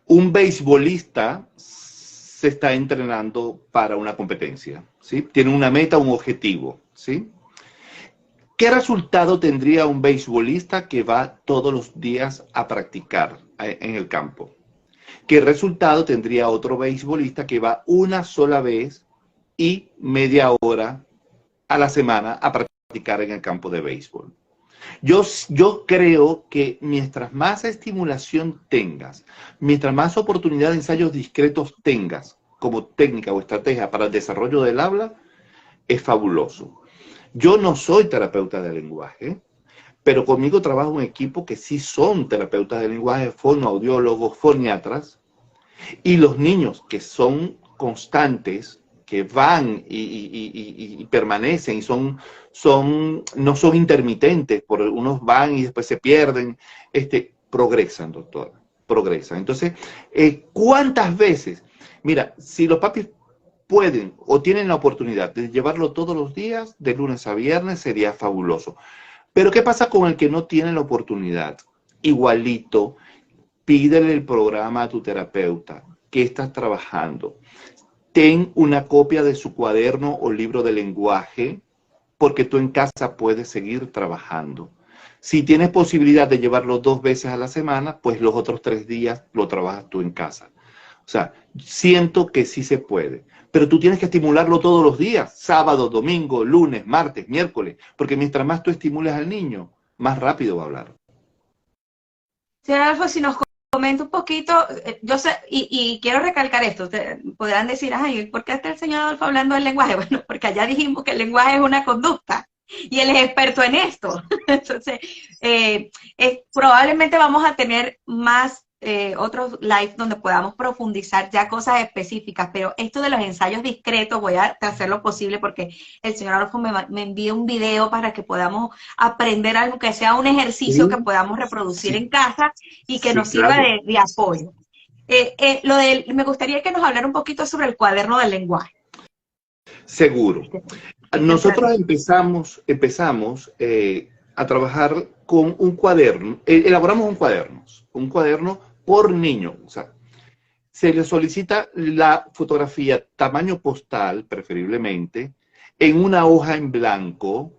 un beisbolista se está entrenando para una competencia, ¿sí? Tiene una meta, un objetivo, ¿sí? ¿Qué resultado tendría un beisbolista que va todos los días a practicar en el campo? ¿Qué resultado tendría otro beisbolista que va una sola vez y media hora a la semana a practicar en el campo de béisbol? Yo creo que mientras más estimulación tengas, mientras más oportunidad de ensayos discretos tengas como técnica o estrategia para el desarrollo del habla, es fabuloso. Yo no soy terapeuta de lenguaje, pero conmigo trabaja un equipo que sí son terapeutas de lenguaje, fonoaudiólogos, foniatras, y los niños que son constantes, que van y permanecen y no son intermitentes, unos van y después se pierden, progresan, doctora, progresan. Entonces, ¿cuántas veces? Mira, si los papis pueden o tienen la oportunidad de llevarlo todos los días, de lunes a viernes, sería fabuloso. Pero ¿qué pasa con el que no tiene la oportunidad? Igualito, pídele el programa a tu terapeuta. ¿Qué estás trabajando? Ten una copia de su cuaderno o libro de lenguaje, porque tú en casa puedes seguir trabajando. Si tienes posibilidad de llevarlo 2 veces a la semana, pues los otros 3 días lo trabajas tú en casa. O sea, siento que sí se puede. Pero tú tienes que estimularlo todos los días, sábado, domingo, lunes, martes, miércoles, porque mientras más tú estimules al niño, más rápido va a hablar. Señor Adolfo, si nos comenta un poquito, yo sé, y quiero recalcar esto, ustedes podrán decir, ay, ¿por qué está el señor Adolfo hablando del lenguaje? Bueno, porque allá dijimos que el lenguaje es una conducta, y él es experto en esto. Entonces, probablemente vamos a tener más otros live donde podamos profundizar ya cosas específicas, pero esto de los ensayos discretos voy a hacer lo posible porque el señor Adolfo me envía un video para que podamos aprender algo que sea un ejercicio que podamos reproducir en casa y que nos sirva de apoyo. Me gustaría que nos hablara un poquito sobre el cuaderno del lenguaje. Seguro. Nosotros empezamos a trabajar con un cuaderno, elaboramos un cuaderno por niño. O sea, se le solicita la fotografía tamaño postal, preferiblemente, en una hoja en blanco,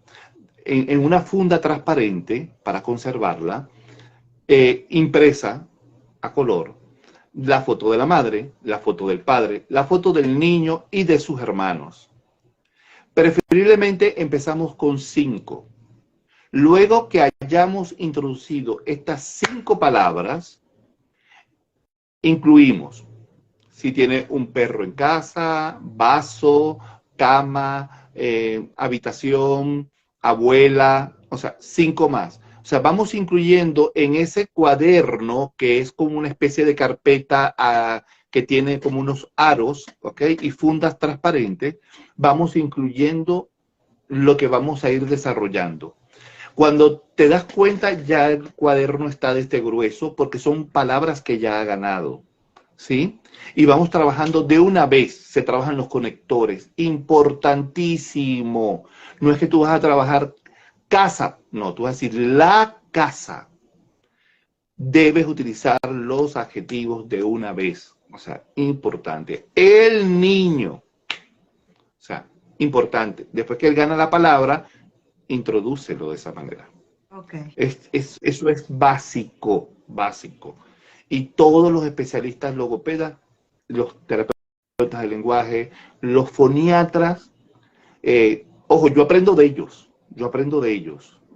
en una funda transparente para conservarla, impresa a color, la foto de la madre, la foto del padre, la foto del niño y de sus hermanos. Preferiblemente empezamos con 5. Luego que hayamos introducido estas 5 palabras, incluimos si tiene un perro en casa, vaso, cama, habitación, abuela, o sea, 5 más. O sea, vamos incluyendo en ese cuaderno, que es como una especie de carpeta que tiene como unos aros, ¿ok? Y fundas transparentes, vamos incluyendo lo que vamos a ir desarrollando. Cuando te das cuenta, ya el cuaderno está de este grueso, porque son palabras que ya ha ganado, ¿sí? Y vamos trabajando de una vez, se trabajan los conectores, importantísimo. No es que tú vas a trabajar casa, no, tú vas a decir la casa. Debes utilizar los adjetivos de una vez, o sea, importante. El niño, o sea, importante. Después que él gana la palabra, introdúcelo de esa manera. Okay. Eso es básico, básico. Y todos los especialistas logopedas, los terapeutas del lenguaje, los foniatras, ojo, yo aprendo de ellos,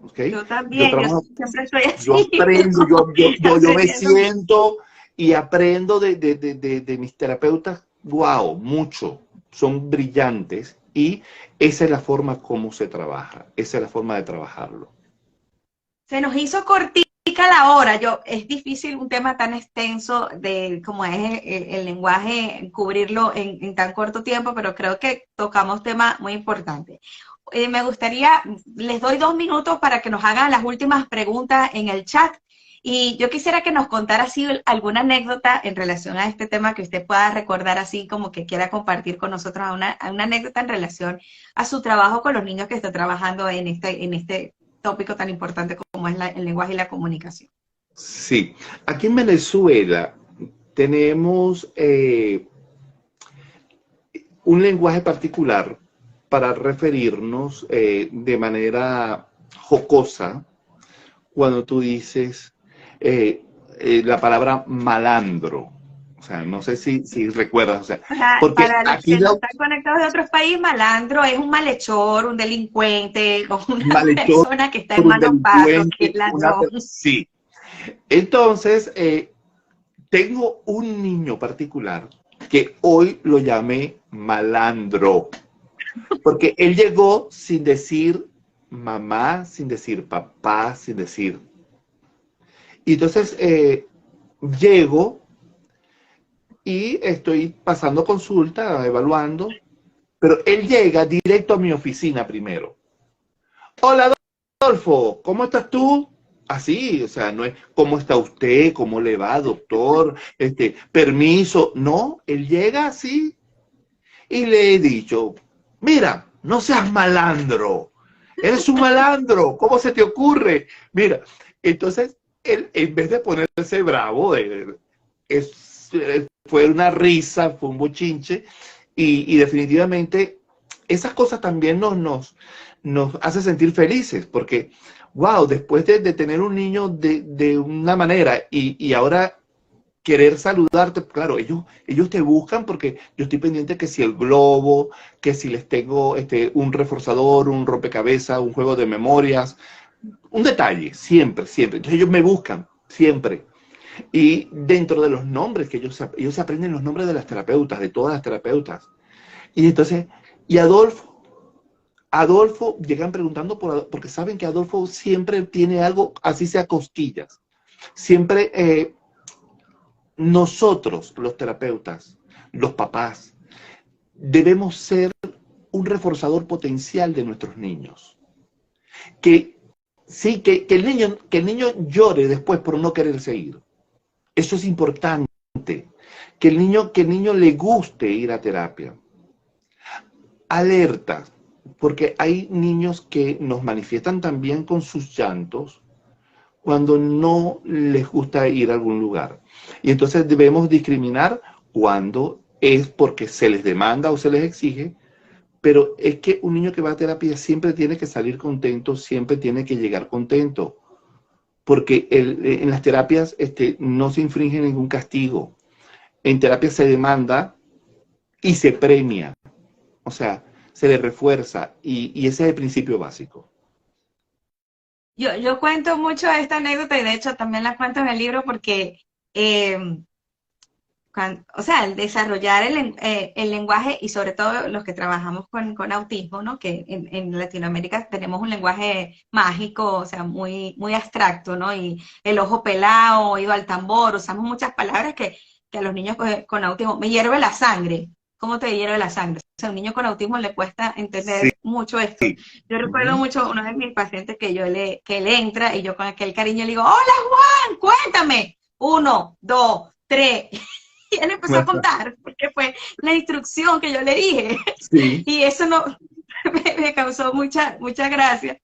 ¿okay? Yo también, yo siempre estoy así. Yo aprendo, yo me siento y aprendo de mis terapeutas, wow, mucho, son brillantes y esa es la forma como se trabaja, esa es la forma de trabajarlo. Se nos hizo cortica la hora. Es difícil un tema tan extenso como es el lenguaje, cubrirlo en tan corto tiempo, pero creo que tocamos temas muy importantes. Me gustaría, les doy 2 minutos para que nos hagan las últimas preguntas en el chat. Y yo quisiera que nos contara así alguna anécdota en relación a este tema que usted pueda recordar así como que quiera compartir con nosotros, una anécdota en relación a su trabajo con los niños que está trabajando en este tópico tan importante como es el lenguaje y la comunicación. Sí, aquí en Venezuela tenemos un lenguaje particular para referirnos de manera jocosa cuando tú dices la palabra malandro. O sea, no sé si recuerdas. O sea, porque para los aquí que no están conectados de otros países, malandro es un malhechor, un delincuente, o una persona que está en malos pasos, que es ladrón. Sí. Entonces, tengo un niño particular que hoy lo llamé malandro, porque él llegó sin decir mamá, sin decir papá, sin decir. Y entonces llego y estoy pasando consulta, evaluando, pero él llega directo a mi oficina primero. Hola, Adolfo, ¿cómo estás tú? Así, o sea, no es ¿cómo está usted? ¿Cómo le va, doctor? Permiso. No, él llega así y le he dicho, mira, no seas malandro. Eres un malandro, ¿cómo se te ocurre? Mira, entonces él, en vez de ponerse bravo, fue una risa, fue un bochinche, y definitivamente esas cosas también nos hace sentir felices, porque, wow, después de tener un niño de una manera y ahora querer saludarte, claro, ellos te buscan porque yo estoy pendiente que si el globo, que si les tengo un reforzador, un rompecabezas, un juego de memorias, un detalle, siempre, siempre. Entonces ellos me buscan, siempre. Y dentro de los nombres que ellos aprenden los nombres de las terapeutas, de todas las terapeutas. Y entonces, y Adolfo, llegan preguntando porque saben que Adolfo siempre tiene algo, así sea cosquillas. Siempre nosotros, los terapeutas, los papás, debemos ser un reforzador potencial de nuestros niños. Que sí, que el niño llore después por no quererse ir. Eso es importante. Que el niño le guste ir a terapia. Alerta, porque hay niños que nos manifiestan también con sus llantos cuando no les gusta ir a algún lugar. Y entonces debemos discriminar cuando es porque se les demanda o se les exige, pero es que un niño que va a terapia siempre tiene que salir contento, siempre tiene que llegar contento, porque en las terapias no se infringe ningún castigo. En terapia se demanda y se premia, o sea, se le refuerza, y ese es el principio básico. Yo cuento mucho esta anécdota y de hecho también la cuento en el libro porque o sea, el desarrollar el lenguaje y sobre todo los que trabajamos con autismo, ¿no? Que en Latinoamérica tenemos un lenguaje mágico, o sea, muy, muy abstracto, ¿no? Y el ojo pelado, oído al tambor, usamos muchas palabras que a los niños con autismo, me hierve la sangre. ¿Cómo te hierve la sangre? O sea, a un niño con autismo le cuesta Sí, entender mucho esto. sí. Yo recuerdo Ujú. mucho uno de mis pacientes que que él entra y yo con aquel cariño le digo, hola Juan, cuéntame. 1, 2, 3. Y él empezó a contar, porque fue la instrucción que yo le dije. Sí, Y eso no, me causó mucha gracia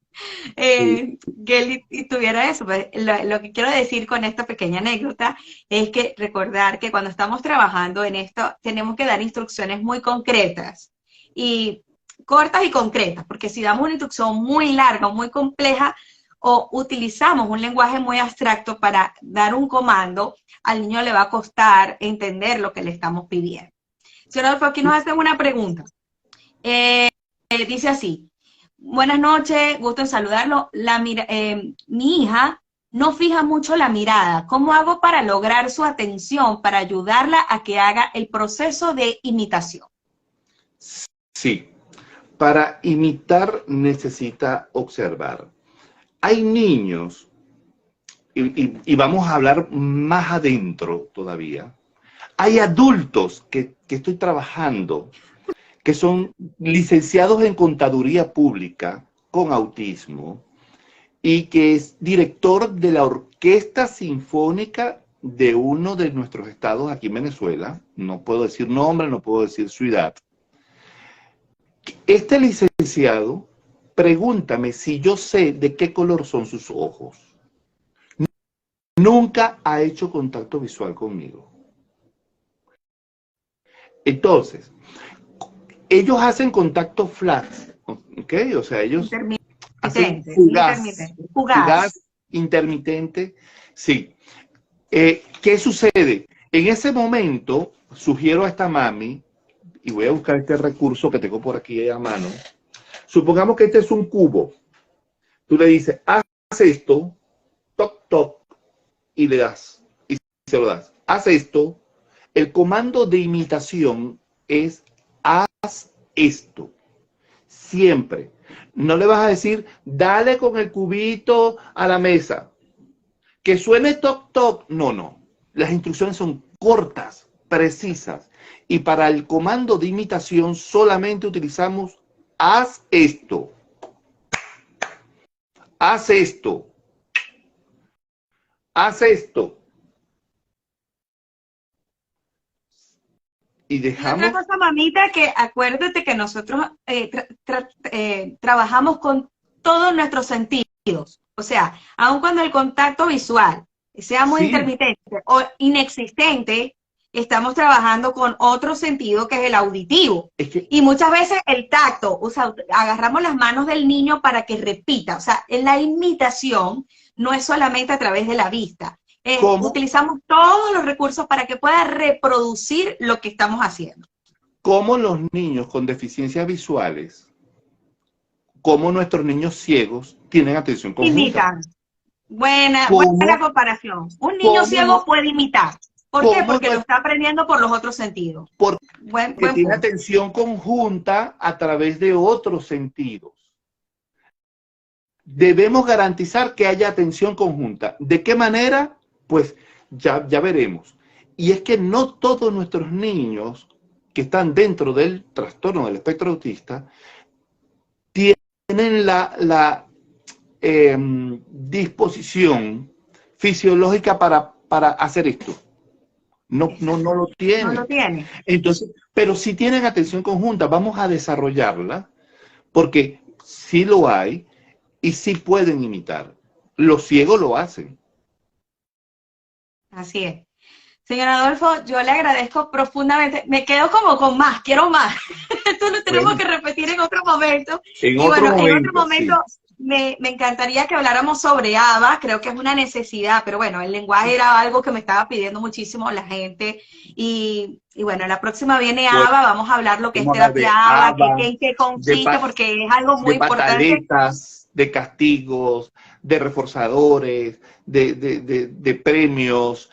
sí. que él tuviera eso. Pues, lo que quiero decir con esta pequeña anécdota es que recordar que cuando estamos trabajando en esto, tenemos que dar instrucciones muy concretas y cortas y concretas, porque si damos una instrucción muy larga o muy compleja o utilizamos un lenguaje muy abstracto para dar un comando, al niño le va a costar entender lo que le estamos pidiendo. Señor Adolfo, aquí nos hacen una pregunta. Dice así, buenas noches, gusto en saludarlo. Mi hija no fija mucho la mirada. ¿Cómo hago para lograr su atención, para ayudarla a que haga el proceso de imitación? Sí. Para imitar necesita observar. Hay niños, y vamos a hablar más adentro todavía, hay adultos que estoy trabajando, que son licenciados en contaduría pública con autismo y que es director de la Orquesta Sinfónica de uno de nuestros estados aquí en Venezuela. No puedo decir nombre, no puedo decir ciudad. Este licenciado, pregúntame si yo sé de qué color son sus ojos. Nunca ha hecho contacto visual conmigo. Entonces, ellos hacen contacto flat, ¿ok? O sea, ellos hacen fugaz, Fugaz. fugaz, intermitente, sí. ¿Qué sucede? En ese momento, sugiero a esta mami, y voy a buscar este recurso que tengo por aquí a mano. Supongamos que este es un cubo. Tú le dices, haz esto, toc, toc, y le das, y se lo das. Haz esto. El comando de imitación es haz esto. Siempre. No le vas a decir, dale con el cubito a la mesa. Que suene toc, toc. No, no. Las instrucciones son cortas, precisas. Y para el comando de imitación solamente utilizamos haz esto. Haz esto. Haz esto. Y Y otra dejamos. cosa, mamita, que acuérdate que nosotros trabajamos con todos nuestros sentidos. O sea, aun cuando el contacto visual sea muy Sí, intermitente o inexistente, estamos trabajando con otro sentido que es el auditivo. es que, Y muchas veces el tacto, o sea, agarramos las manos del niño para que repita. O sea, en la imitación no es solamente a través de la vista. ¿cómo, Utilizamos todos los recursos para que pueda reproducir lo que estamos haciendo. cómo los niños con deficiencias visuales, cómo nuestros niños ciegos tienen atención conjunta? Imitan. Buena ¿Cómo, comparación. Un niño cómo, ciego no, puede imitar. ¿Por qué? cómo Porque no lo es? está aprendiendo por los otros sentidos. Porque Buen tiene punto. atención conjunta a través de otros sentidos. Debemos garantizar que haya atención conjunta. ¿De qué manera? Pues ya veremos. Y es que no todos nuestros niños que están dentro del trastorno del espectro autista tienen la disposición fisiológica para hacer esto. No lo No lo tienen. tiene. Entonces, pero si tienen atención conjunta, vamos a desarrollarla, porque sí lo hay y sí pueden imitar. Los ciegos lo hacen. Así es. Señor Adolfo, yo le agradezco profundamente. Me quedo como con más, quiero más. Esto lo tenemos Bueno, que repetir en otro momento. en Y otro bueno, en otro momento, momento sí. me encantaría que habláramos sobre ABA. Creo que es una necesidad, pero bueno, el lenguaje era algo que me estaba pidiendo muchísimo la gente. Y bueno, la próxima viene ABA, vamos a hablar lo que es Vamos a hablar terapia de ABA, ABA, en qué de, consiste, porque es algo muy de importante. pataletas, de castigos, de reforzadores, de premios,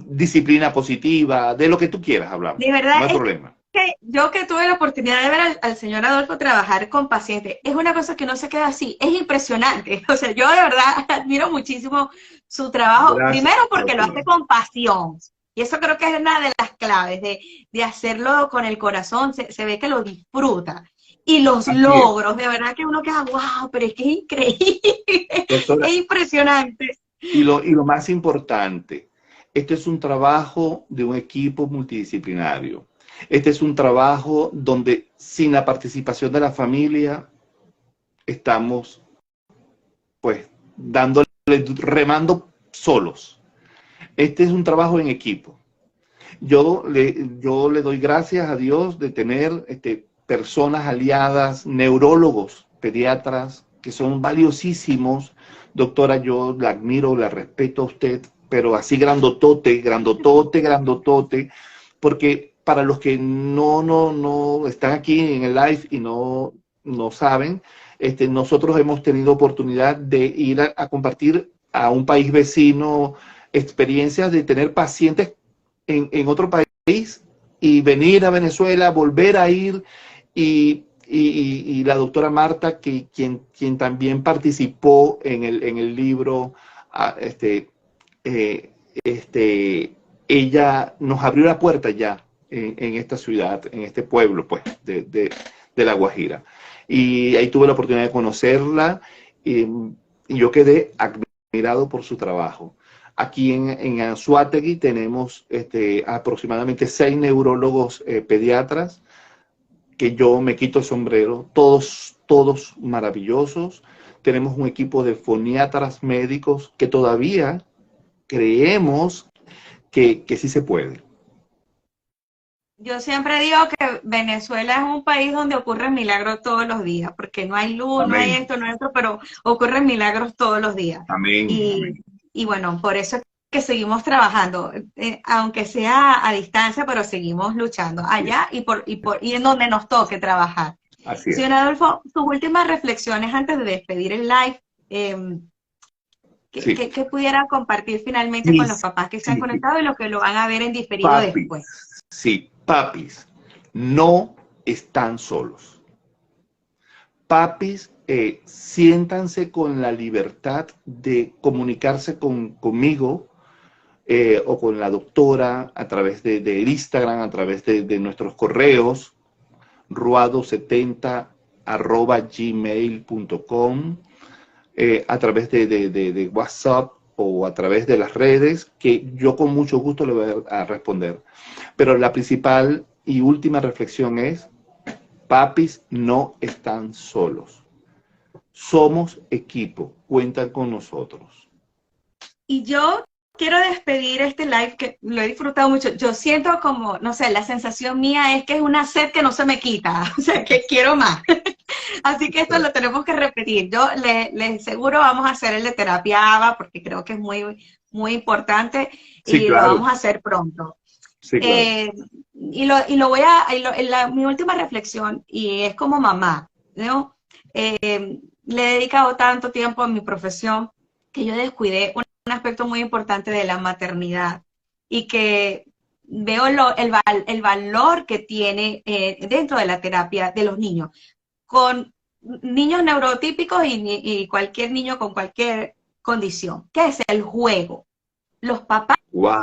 disciplina positiva, de lo que tú quieras hablamos, De verdad, no hay problema. que yo que tuve la oportunidad de ver al señor Adolfo trabajar con pacientes, es una cosa que no se queda así, es impresionante. O sea, yo de verdad admiro muchísimo su trabajo, Gracias, primero porque lo doctora. hace con pasión. Y eso creo que es una de las claves de hacerlo con el corazón, se ve que lo disfruta. Y los Así es. logros, de verdad que uno queda, wow, pero es que es increíble, Doctora, es impresionante. y lo más importante, este es un trabajo de un equipo multidisciplinario. Este es un trabajo donde sin la participación de la familia estamos pues dándole, remando solos. Este es un trabajo en equipo. Yo le doy gracias a Dios de tener personas aliadas, neurólogos, pediatras, que son valiosísimos. Doctora, yo la admiro, la respeto a usted, pero así grandotote, grandotote, grandotote, porque para los que no están aquí en el live y no saben, nosotros hemos tenido oportunidad de ir a compartir a un país vecino experiencias de tener pacientes en otro país y venir a Venezuela, volver a ir y la doctora Marta, quien también participó en el libro, ella nos abrió la puerta ya en esta ciudad, en este pueblo pues, de La Guajira. Y ahí tuve la oportunidad de conocerla y yo quedé admirado por su trabajo. Aquí en Anzoátegui tenemos aproximadamente 6 neurólogos pediatras que yo me quito el sombrero, todos maravillosos. Tenemos un equipo de foniatras médicos que todavía creemos que sí se puede. Yo siempre digo que Venezuela es un país donde ocurren milagros todos los días, porque no hay luz, no hay Amén. esto, no hay esto, pero ocurren milagros todos los días. Amén. Y bueno, por eso es que seguimos trabajando, aunque sea a distancia, pero seguimos luchando allá y en donde nos toque trabajar. Así es. Señor Adolfo, sus últimas reflexiones antes de despedir el live, Sí. ¿qué pudiera compartir finalmente con los papás que se han conectado y los que lo van a ver en diferido Papis, después? sí, papis, no están solos. Papis, siéntanse con la libertad de comunicarse conmigo o con la doctora a través de Instagram, a través de nuestros correos, ruado70@gmail.com, a través de WhatsApp o a través de las redes, que yo con mucho gusto le voy a responder. Pero la principal y última reflexión es, papis no están solos. Somos equipo, cuentan con nosotros. Y yo quiero despedir este live que lo he disfrutado mucho. Yo siento como, no sé, la sensación mía es que es una sed que no se me quita, o sea, que quiero más. Así que esto lo tenemos que repetir. Yo les seguro vamos a hacer el de terapia ABA porque creo que es muy importante Sí, y claro. lo vamos a hacer pronto. Sí, claro. Mi última reflexión, y es como mamá, ¿no? Le he dedicado tanto tiempo a mi profesión que yo descuidé un aspecto muy importante de la maternidad y que veo el valor que tiene dentro de la terapia de los niños, con niños neurotípicos y cualquier niño con cualquier condición, que es el juego. Los papás Wow.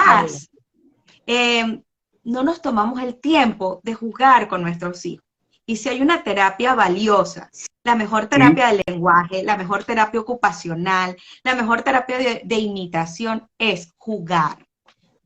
no nos tomamos el tiempo de jugar con nuestros hijos. Y si hay una terapia valiosa, la mejor terapia del lenguaje, la mejor terapia ocupacional, la mejor terapia de imitación es jugar.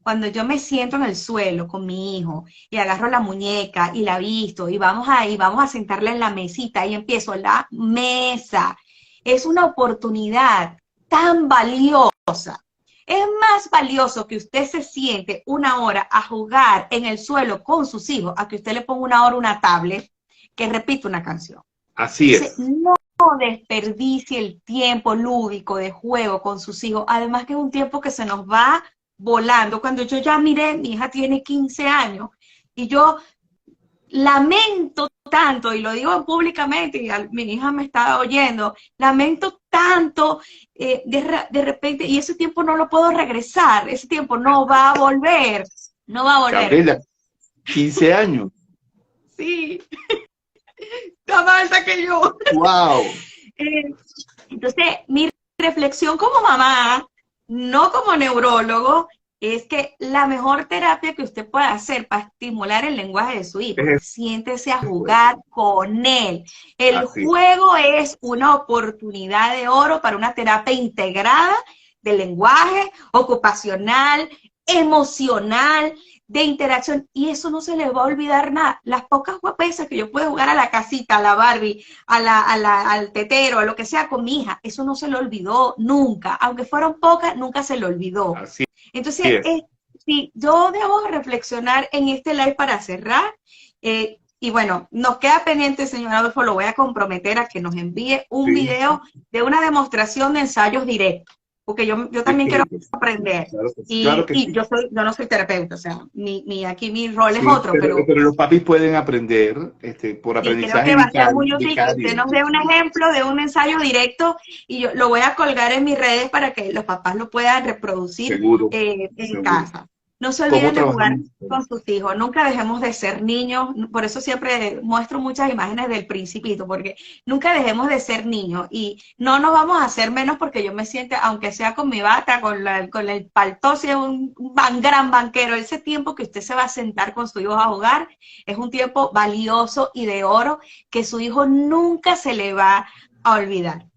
Cuando yo me siento en el suelo con mi hijo y agarro la muñeca y la visto y vamos a sentarla en la mesita y empiezo la mesa, es una oportunidad tan valiosa. Es más valioso que usted se siente una hora a jugar en el suelo con sus hijos, a que usted le ponga una hora una tablet que repite una canción. Así es. No desperdicie el tiempo lúdico de juego con sus hijos, además que es un tiempo que se nos va volando. Cuando yo ya miré, mi hija tiene 15 años y yo lamento tanto, y lo digo públicamente, y mi hija me está oyendo, lamento tanto, de repente, y ese tiempo no lo puedo regresar, ese tiempo no va a volver, no va a volver. Gabriela, 15 años. Sí, está más alta que yo. ¡Wow! Entonces, mi reflexión como mamá, no como neurólogo, es que la mejor terapia que usted puede hacer para estimular el lenguaje de su hijo, siéntese a jugar con él. El juego es una oportunidad de oro para una terapia integrada de lenguaje, ocupacional, emocional, de interacción, y eso no se les va a olvidar nada. Las pocas veces que yo puedo jugar a la casita, a la Barbie, al tetero, a lo que sea con mi hija, eso no se le olvidó nunca, aunque fueron pocas, nunca se le olvidó. Así Entonces, sí, yo debo reflexionar en este live para cerrar, y bueno, nos queda pendiente, señor Adolfo, lo voy a comprometer a que nos envíe un video de una demostración de ensayos directos, porque yo también quiero aprender. Claro que sí. Yo no soy terapeuta, o sea, aquí mi rol es otro. Pero los papis pueden aprender por aprendizaje. Creo que va a ser muy útil que usted nos dé un ejemplo de un ensayo directo y yo lo voy a colgar en mis redes para que los papás lo puedan reproducir en casa. No se olviden de jugar con sus hijos, nunca dejemos de ser niños, por eso siempre muestro muchas imágenes del Principito, porque nunca dejemos de ser niños y no nos vamos a hacer menos porque yo me siento, aunque sea con mi bata, con el paltó, si es un gran banquero, ese tiempo que usted se va a sentar con su hijo a jugar es un tiempo valioso y de oro que su hijo nunca se le va a olvidar.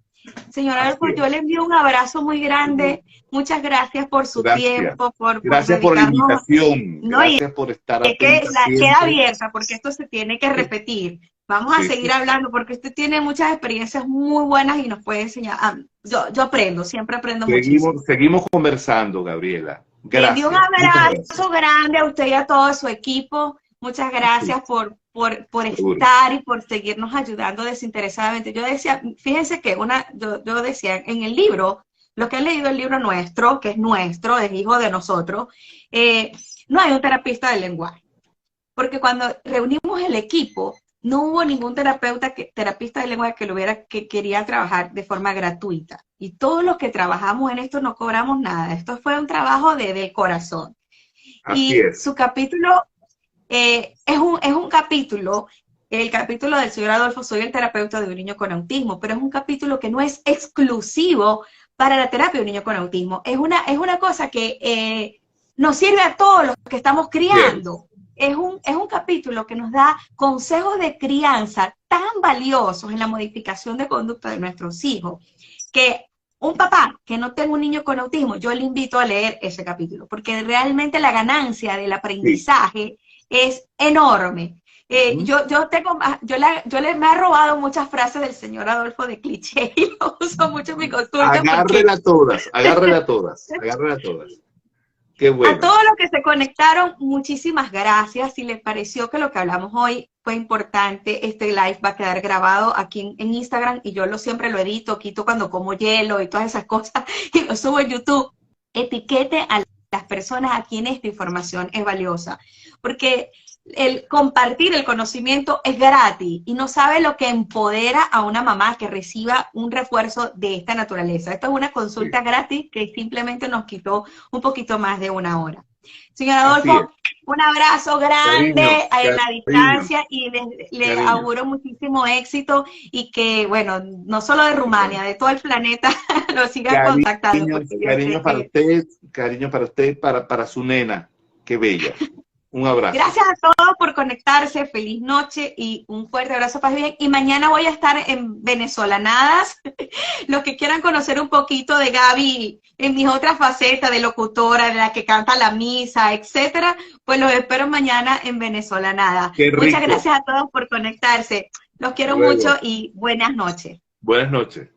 Señora Adolfo, yo le envío un abrazo muy grande. Muchas gracias por su tiempo, gracias por la invitación. Gracias por estar aquí. Queda abierta porque esto se tiene que repetir. Vamos a seguir hablando porque usted tiene muchas experiencias muy buenas y nos puede enseñar. Yo aprendo, siempre aprendo muchísimo. Seguimos conversando, Gabriela. Gracias. Le envío un abrazo grande a usted y a todo su equipo. Muchas gracias por estar y por seguirnos ayudando desinteresadamente. Yo decía, fíjense que yo decía en el libro, los que han leído el libro nuestro, que es nuestro, es hijo de nosotros, no hay un terapista del lenguaje. Porque cuando reunimos el equipo, no hubo ningún terapista del lenguaje que quería trabajar de forma gratuita. Y todos los que trabajamos en esto no cobramos nada. Esto fue un trabajo de corazón. Así es. Su capítulo es un capítulo, el capítulo del señor Adolfo, soy el terapeuta de un niño con autismo, pero es un capítulo que no es exclusivo para la terapia de un niño con autismo. Es una cosa que nos sirve a todos los que estamos criando. Es un capítulo que nos da consejos de crianza tan valiosos en la modificación de conducta de nuestros hijos, que un papá que no tenga un niño con autismo, yo le invito a leer ese capítulo, porque realmente la ganancia del aprendizaje es enorme. Me ha robado muchas frases del señor Adolfo de cliché y lo uso mucho en mi consulta. Agárrela todas. Qué bueno. A todos los que se conectaron, muchísimas gracias. Si les pareció que lo que hablamos hoy fue importante, este live va a quedar grabado aquí en Instagram y yo siempre lo edito, quito cuando como hielo y todas esas cosas y lo subo en YouTube. Etiquete a las personas a quien esta información es valiosa, porque el compartir el conocimiento es gratis y no sabe lo que empodera a una mamá que reciba un refuerzo de esta naturaleza. Esto es una consulta gratis que simplemente nos quitó un poquito más de una hora. Señor Adolfo, un abrazo grande en la distancia y le auguro muchísimo éxito y que, bueno, no solo de Rumania, de todo el planeta lo sigan contactando. Cariño para usted, para su nena. Qué bella. Un abrazo. Gracias a todos por conectarse, feliz noche y un fuerte abrazo, paz y bien. Y mañana voy a estar en Venezolanadas. Los que quieran conocer un poquito de Gaby en mis otras facetas de locutora, de la que canta la misa, etcétera, pues los espero mañana en Venezolanadas. Muchas gracias a todos por conectarse. Los quiero mucho y buenas noches. Buenas noches.